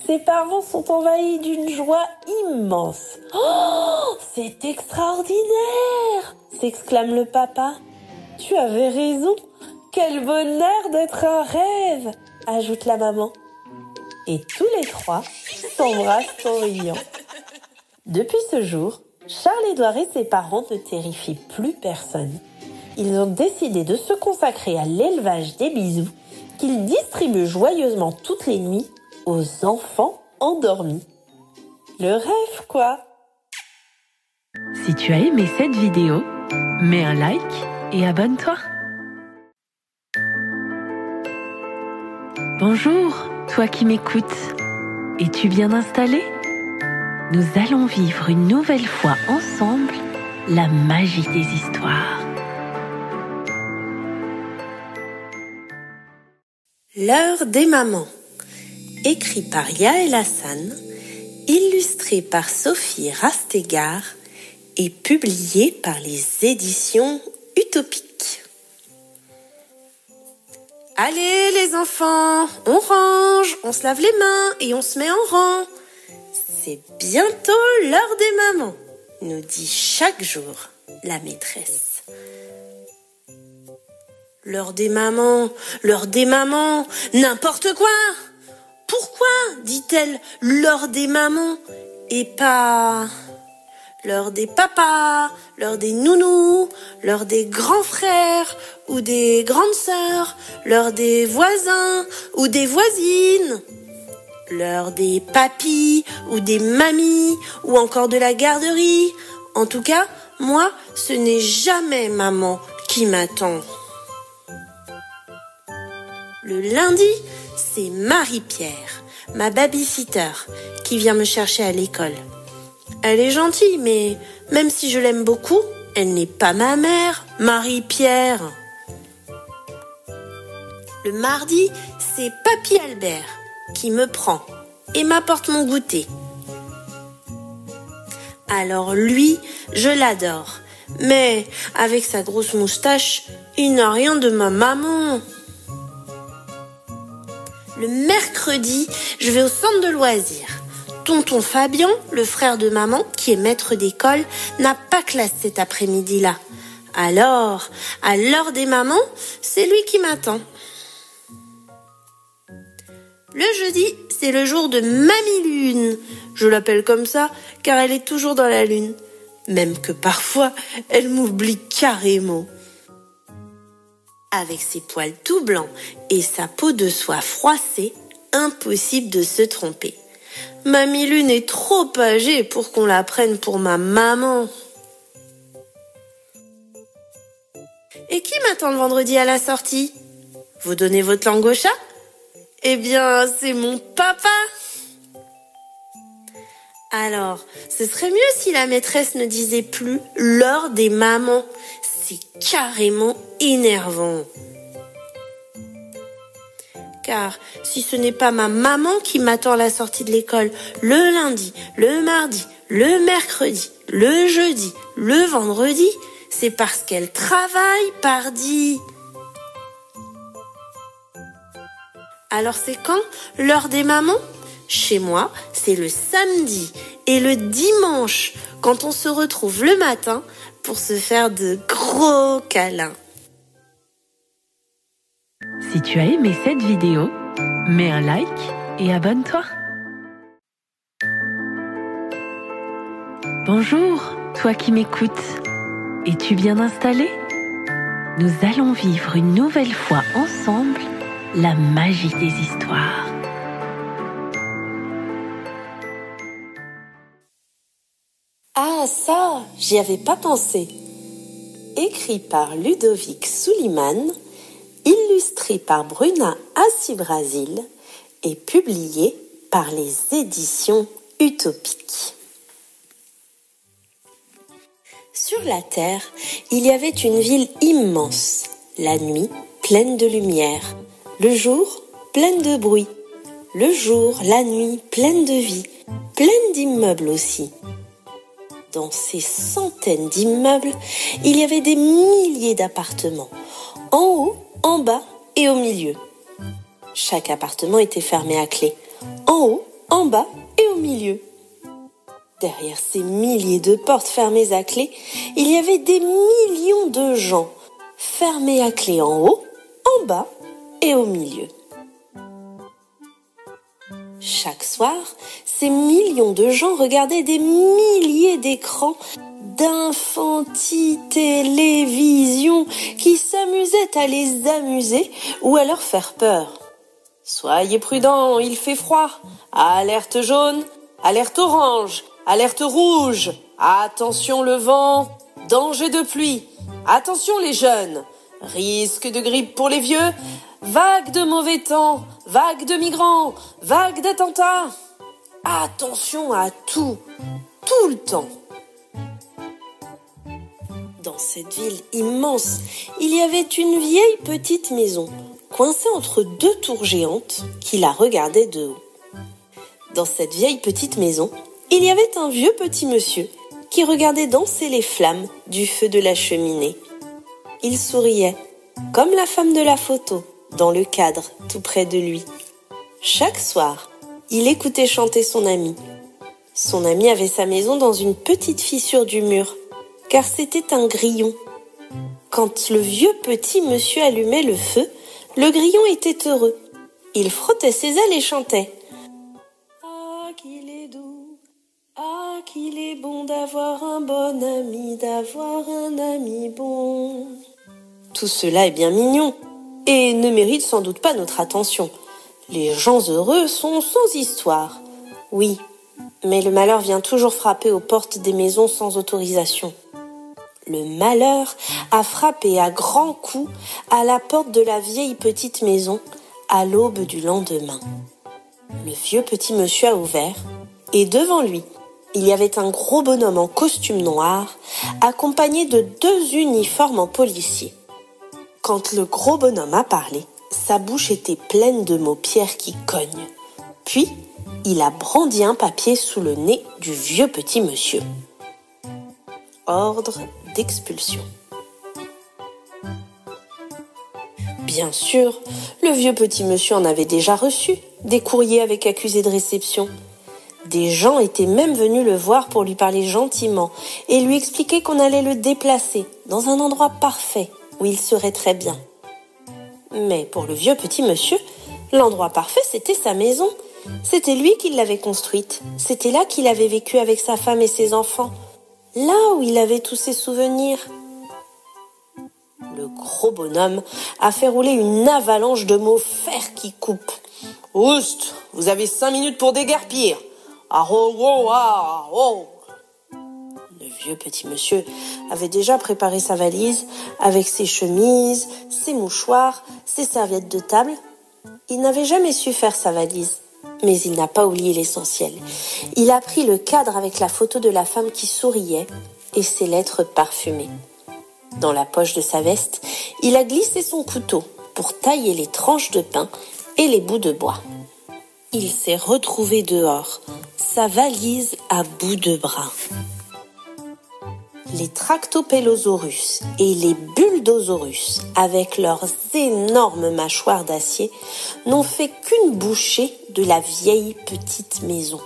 ses parents sont envahis d'une joie immense. « Oh, c'est extraordinaire !» s'exclame le papa. « Tu avais raison, quel bonheur d'être un rêve !» ajoute la maman. Et tous les trois s'embrassent en riant. Depuis ce jour, Charles-Édouard et ses parents ne terrifient plus personne. Ils ont décidé de se consacrer à l'élevage des bisous qu'ils distribuent joyeusement toutes les nuits aux enfants endormis. Le rêve, quoi! Si tu as aimé cette vidéo, mets un like et abonne-toi. Bonjour, toi qui m'écoutes. Es-tu bien installé? Nous allons vivre une nouvelle fois ensemble la magie des histoires. L'heure des mamans. Écrit par Yael Hassan, illustré par Sophie Rastegard et publié par les éditions Utopiques. Allez les enfants, on range, on se lave les mains et on se met en rang. C'est bientôt l'heure des mamans, nous dit chaque jour la maîtresse. L'heure des mamans, n'importe quoi! Pourquoi, dit-elle, l'heure des mamans et pas l'heure des papas, l'heure des nounous, l'heure des grands frères ou des grandes sœurs, l'heure des voisins ou des voisines, l'heure des papis ou des mamies ou encore de la garderie. En tout cas, moi, ce n'est jamais maman qui m'attend. Le lundi, c'est Marie-Pierre, ma babysitter, qui vient me chercher à l'école. Elle est gentille, mais même si je l'aime beaucoup, elle n'est pas ma mère, Marie-Pierre. Le mardi, c'est Papy Albert, qui me prend et m'apporte mon goûter. Alors lui, je l'adore, mais avec sa grosse moustache, il n'a rien de ma maman. Le mercredi, je vais au centre de loisirs. Tonton Fabien, le frère de maman, qui est maître d'école, n'a pas classe cet après-midi-là. Alors, à l'heure des mamans, c'est lui qui m'attend. Le jeudi, c'est le jour de Mamie Lune. Je l'appelle comme ça, car elle est toujours dans la lune. Même que parfois, elle m'oublie carrément. Avec ses poils tout blancs et sa peau de soie froissée, impossible de se tromper. Mamie Lune est trop âgée pour qu'on la prenne pour ma maman. Et qui m'attend le vendredi à la sortie? Vous donnez votre langue au chat? Eh bien, c'est mon papa. Alors, ce serait mieux si la maîtresse ne disait plus l'heure des mamans. C'est carrément énervant. Car si ce n'est pas ma maman qui m'attend à la sortie de l'école le lundi, le mardi, le mercredi, le jeudi, le vendredi, c'est parce qu'elle travaille, pardi. Alors c'est quand l'heure des mamans? Chez moi, c'est le samedi et le dimanche, quand on se retrouve le matin pour se faire de gros câlins. Si tu as aimé cette vidéo, mets un like et abonne-toi. Bonjour, toi qui m'écoutes. Es-tu bien installé? Nous allons vivre une nouvelle fois ensemble la magie des histoires. Ah ça, j'y avais pas pensé. Écrit par Ludovic Souliman, illustré par Bruna Assi-Brasil et publié par les éditions Utopiques. Sur la terre, il y avait une ville immense, la nuit pleine de lumière, le jour pleine de bruit, le jour, la nuit pleine de vie, pleine d'immeubles aussi. Dans ces centaines d'immeubles, il y avait des milliers d'appartements, en haut, en bas et au milieu. Chaque appartement était fermé à clé, en haut, en bas et au milieu. Derrière ces milliers de portes fermées à clé, il y avait des millions de gens, fermés à clé en haut, en bas et au milieu. Chaque soir, ces millions de gens regardaient des milliers d'écrans d'infanti-télévision qui s'amusaient à les amuser ou à leur faire peur. Soyez prudents, il fait froid. Alerte jaune, alerte orange, alerte rouge. Attention le vent, danger de pluie. Attention les jeunes, risque de grippe pour les vieux. Vague de mauvais temps, vague de migrants, vague d'attentats. Attention à tout le temps. Dans cette ville immense, il y avait une vieille petite maison, coincée entre deux tours géantes qui la regardaient de haut. Dans cette vieille petite maison, il y avait un vieux petit monsieur qui regardait danser les flammes du feu de la cheminée. Il souriait, comme la femme de la photo, dans le cadre tout près de lui. Chaque soir, il écoutait chanter son ami. Son ami avait sa maison dans une petite fissure du mur, car c'était un grillon. Quand le vieux petit monsieur allumait le feu, le grillon était heureux. Il frottait ses ailes et chantait. Ah, qu'il est doux, ah, qu'il est bon d'avoir un bon ami, d'avoir un ami bon. Tout cela est bien mignon et ne mérite sans doute pas notre attention. Les gens heureux sont sans histoire. Oui, mais le malheur vient toujours frapper aux portes des maisons sans autorisation. Le malheur a frappé à grands coups à la porte de la vieille petite maison à l'aube du lendemain. Le vieux petit monsieur a ouvert et devant lui, il y avait un gros bonhomme en costume noir accompagné de deux uniformes en policier. Quand le gros bonhomme a parlé, sa bouche était pleine de mots pierres qui cognent. Puis, il a brandi un papier sous le nez du vieux petit monsieur. Ordre d'expulsion. Bien sûr, le vieux petit monsieur en avait déjà reçu des courriers avec accusé de réception. Des gens étaient même venus le voir pour lui parler gentiment et lui expliquer qu'on allait le déplacer dans un endroit parfait où il serait très bien. Mais pour le vieux petit monsieur, l'endroit parfait, c'était sa maison. C'était lui qui l'avait construite. C'était là qu'il avait vécu avec sa femme et ses enfants. Là où il avait tous ses souvenirs. Le gros bonhomme a fait rouler une avalanche de mots fer qui coupent. « Oust, vous avez 5 minutes pour déguerpir. Ah oh oh ah oh !» Le vieux petit monsieur avait déjà préparé sa valise avec ses chemises, ses mouchoirs, ses serviettes de table. Il n'avait jamais su faire sa valise, mais il n'a pas oublié l'essentiel. Il a pris le cadre avec la photo de la femme qui souriait et ses lettres parfumées. Dans la poche de sa veste, il a glissé son couteau pour tailler les tranches de pain et les bouts de bois. Il s'est retrouvé dehors, sa valise à bout de bras. Les Tractopélosaurus et les Bulldosaurus, avec leurs énormes mâchoires d'acier, n'ont fait qu'une bouchée de la vieille petite maison.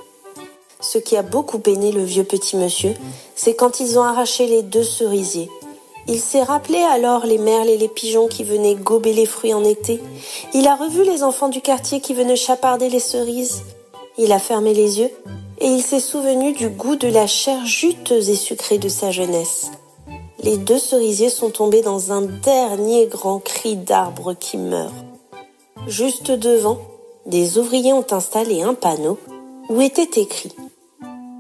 Ce qui a beaucoup peiné le vieux petit monsieur, c'est quand ils ont arraché les 2 cerisiers. Il s'est rappelé alors les merles et les pigeons qui venaient gober les fruits en été. Il a revu les enfants du quartier qui venaient chaparder les cerises. Il a fermé les yeux et il s'est souvenu du goût de la chair juteuse et sucrée de sa jeunesse. Les 2 cerisiers sont tombés dans un dernier grand cri d'arbre qui meurt. Juste devant, des ouvriers ont installé un panneau où était écrit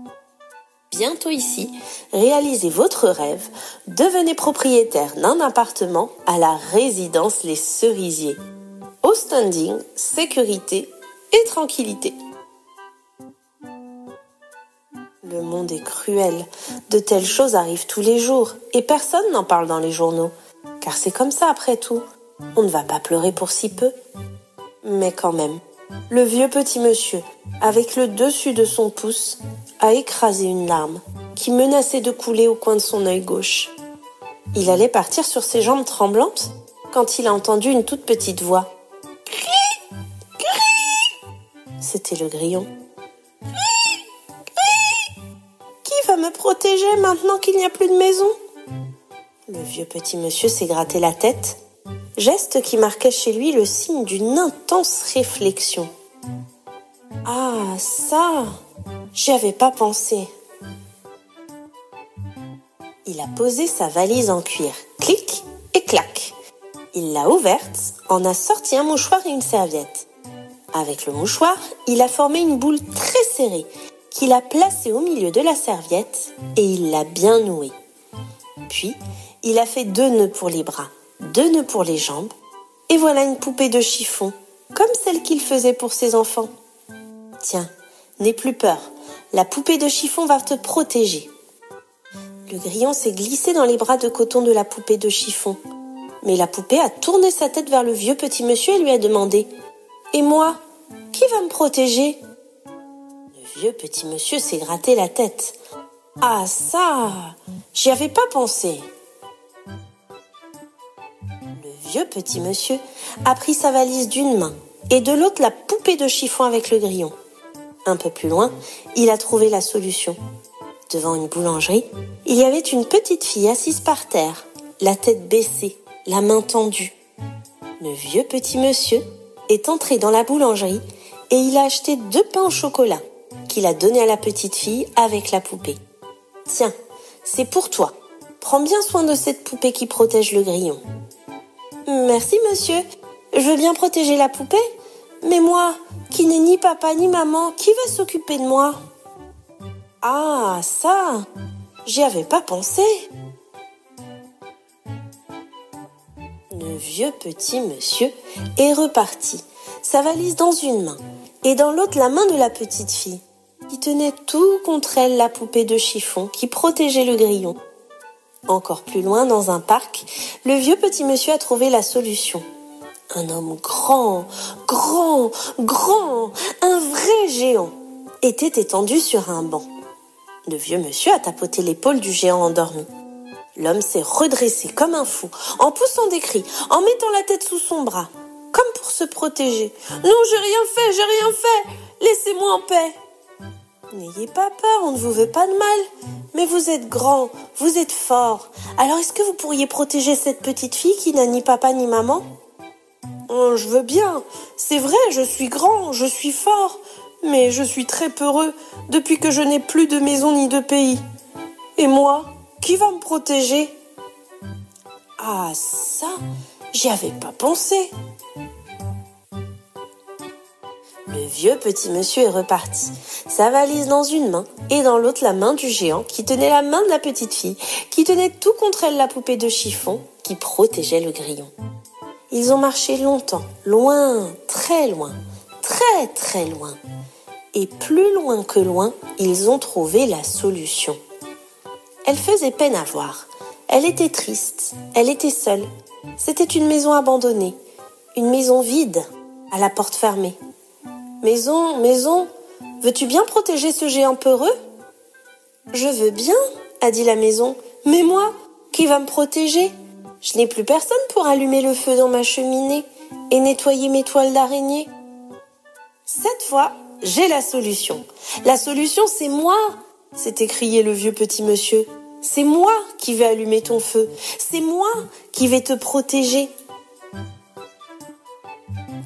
« Bientôt ici, réalisez votre rêve, devenez propriétaire d'un appartement à la résidence Les Cerisiers. Au standing, sécurité et tranquillité. » Le monde est cruel. De telles choses arrivent tous les jours et personne n'en parle dans les journaux. Car c'est comme ça après tout. On ne va pas pleurer pour si peu. Mais quand même, le vieux petit monsieur, avec le dessus de son pouce, a écrasé une larme qui menaçait de couler au coin de son œil gauche. Il allait partir sur ses jambes tremblantes quand il a entendu une toute petite voix. Cri, cri. C'était le grillon. Qui va me protéger maintenant qu'il n'y a plus de maison? Le vieux petit monsieur s'est gratté la tête, geste qui marquait chez lui le signe d'une intense réflexion. Ah, ça, j'y avais pas pensé. Il a posé sa valise en cuir, clic et clac. Il l'a ouverte, en a sorti un mouchoir et une serviette. Avec le mouchoir, il a formé une boule très serrée qu'il a placée au milieu de la serviette et il l'a bien nouée. Puis, il a fait 2 nœuds pour les bras, 2 nœuds pour les jambes, et voilà une poupée de chiffon, comme celle qu'il faisait pour ses enfants. Tiens, n'aie plus peur, la poupée de chiffon va te protéger. Le grillon s'est glissé dans les bras de coton de la poupée de chiffon, mais la poupée a tourné sa tête vers le vieux petit monsieur et lui a demandé « Et moi, qui va me protéger ?» Le vieux petit monsieur s'est gratté la tête. « Ah ça, j'y avais pas pensé !» Le vieux petit monsieur a pris sa valise d'une main et de l'autre la poupée de chiffon avec le grillon. Un peu plus loin, il a trouvé la solution. Devant une boulangerie, il y avait une petite fille assise par terre, la tête baissée, la main tendue. Le vieux petit monsieur est entré dans la boulangerie et il a acheté 2 pains au chocolat qu'il a donné à la petite fille avec la poupée. « Tiens, c'est pour toi. Prends bien soin de cette poupée qui protège le grillon. »« Merci, monsieur. Je veux bien protéger la poupée. Mais moi, qui n'ai ni papa ni maman, qui va s'occuper de moi ?»« Ah, ça, j'y avais pas pensé. » Le vieux petit monsieur est reparti, sa valise dans une main et dans l'autre la main de la petite fille, qui tenait tout contre elle la poupée de chiffon qui protégeait le grillon. Encore plus loin, dans un parc, le vieux petit monsieur a trouvé la solution. Un homme grand, un vrai géant, était étendu sur un banc. Le vieux monsieur a tapoté l'épaule du géant endormi. L'homme s'est redressé comme un fou, en poussant des cris, en mettant la tête sous son bras, comme pour se protéger. « Non, j'ai rien fait, laissez-moi en paix !» « N'ayez pas peur, on ne vous veut pas de mal. Mais vous êtes grand, vous êtes fort. Alors est-ce que vous pourriez protéger cette petite fille qui n'a ni papa ni maman ?»« Oh, je veux bien. C'est vrai, je suis grand, je suis fort. Mais je suis très peureux depuis que je n'ai plus de maison ni de pays. Et moi, qui va me protéger ?»« Ah ça, j'y avais pas pensé. » Le vieux petit monsieur est reparti, sa valise dans une main et dans l'autre la main du géant qui tenait la main de la petite fille, qui tenait tout contre elle la poupée de chiffon qui protégeait le grillon. Ils ont marché longtemps, loin, très loin. Et plus loin que loin, ils ont trouvé la solution. Elle faisait peine à voir. Elle était triste, elle était seule. C'était une maison abandonnée, une maison vide, à la porte fermée. « Maison, veux-tu bien protéger ce géant peureux ? Je veux bien, a dit la maison. Mais moi, qui va me protéger ? Je n'ai plus personne pour allumer le feu dans ma cheminée et nettoyer mes toiles d'araignée. Cette fois, j'ai la solution. La solution, c'est moi, s'est écrié le vieux petit monsieur. C'est moi qui vais allumer ton feu. C'est moi qui vais te protéger.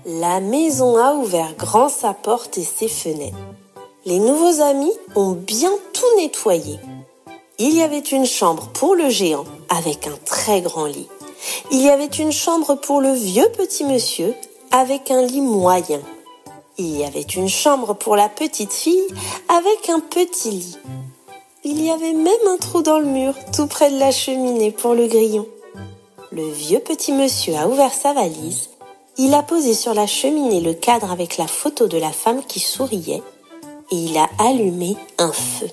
La maison a ouvert grand sa porte et ses fenêtres. Les nouveaux amis ont bien tout nettoyé. Il y avait une chambre pour le géant avec un très grand lit. Il y avait une chambre pour le vieux petit monsieur avec un lit moyen. Il y avait une chambre pour la petite fille avec un petit lit. Il y avait même un trou dans le mur tout près de la cheminée pour le grillon. Le vieux petit monsieur a ouvert sa valise. Il a posé sur la cheminée le cadre avec la photo de la femme qui souriait et il a allumé un feu.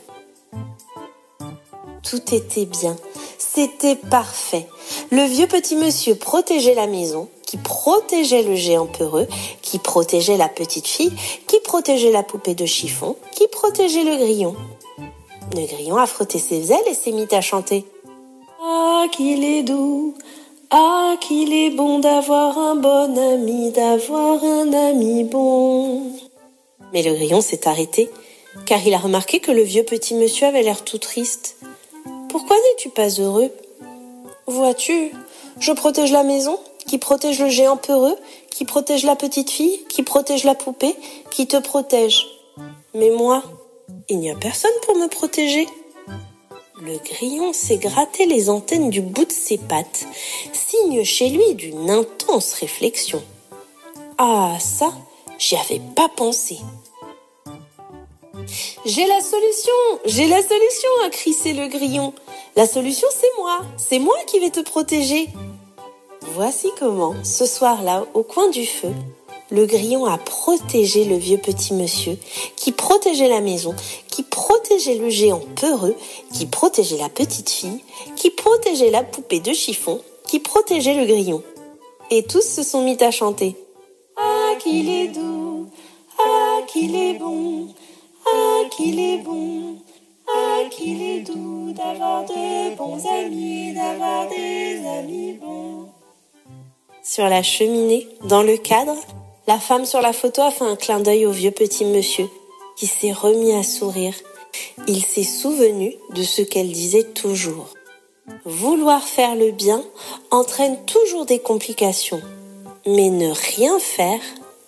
Tout était bien, c'était parfait. Le vieux petit monsieur protégeait la maison, qui protégeait le géant peureux, qui protégeait la petite fille, qui protégeait la poupée de chiffon, qui protégeait le grillon. Le grillon a frotté ses ailes et s'est mis à chanter. Ah, qu'il est doux, ah, qu'il est bon d'avoir un bon ami, d'avoir un ami bon. Mais le grillon s'est arrêté, car il a remarqué que le vieux petit monsieur avait l'air tout triste. Pourquoi n'es-tu pas heureux ? Vois-tu, je protège la maison, qui protège le géant peureux, qui protège la petite fille, qui protège la poupée, qui te protège. Mais moi, il n'y a personne pour me protéger. Le grillon s'est gratté les antennes du bout de ses pattes, signe chez lui d'une intense réflexion. Ah ça, j'y avais pas pensé. J'ai la solution, a crissé le grillon. La solution, c'est moi qui vais te protéger. Voici comment, ce soir-là, au coin du feu, le grillon a protégé le vieux petit monsieur, qui protégeait la maison, qui protégeait le géant peureux, qui protégeait la petite fille, qui protégeait la poupée de chiffon, qui protégeait le grillon. Et tous se sont mis à chanter. Ah, qu'il est doux, ah, qu'il est bon, ah, qu'il est bon, ah, qu'il est doux d'avoir de bons amis, d'avoir des amis bons. Sur la cheminée, dans le cadre, la femme sur la photo a fait un clin d'œil au vieux petit monsieur, qui s'est remis à sourire. Il s'est souvenu de ce qu'elle disait toujours. Vouloir faire le bien entraîne toujours des complications, mais ne rien faire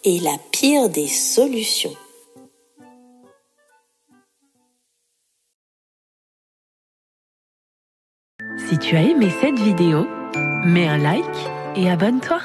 est la pire des solutions. Si tu as aimé cette vidéo, mets un like et abonne-toi.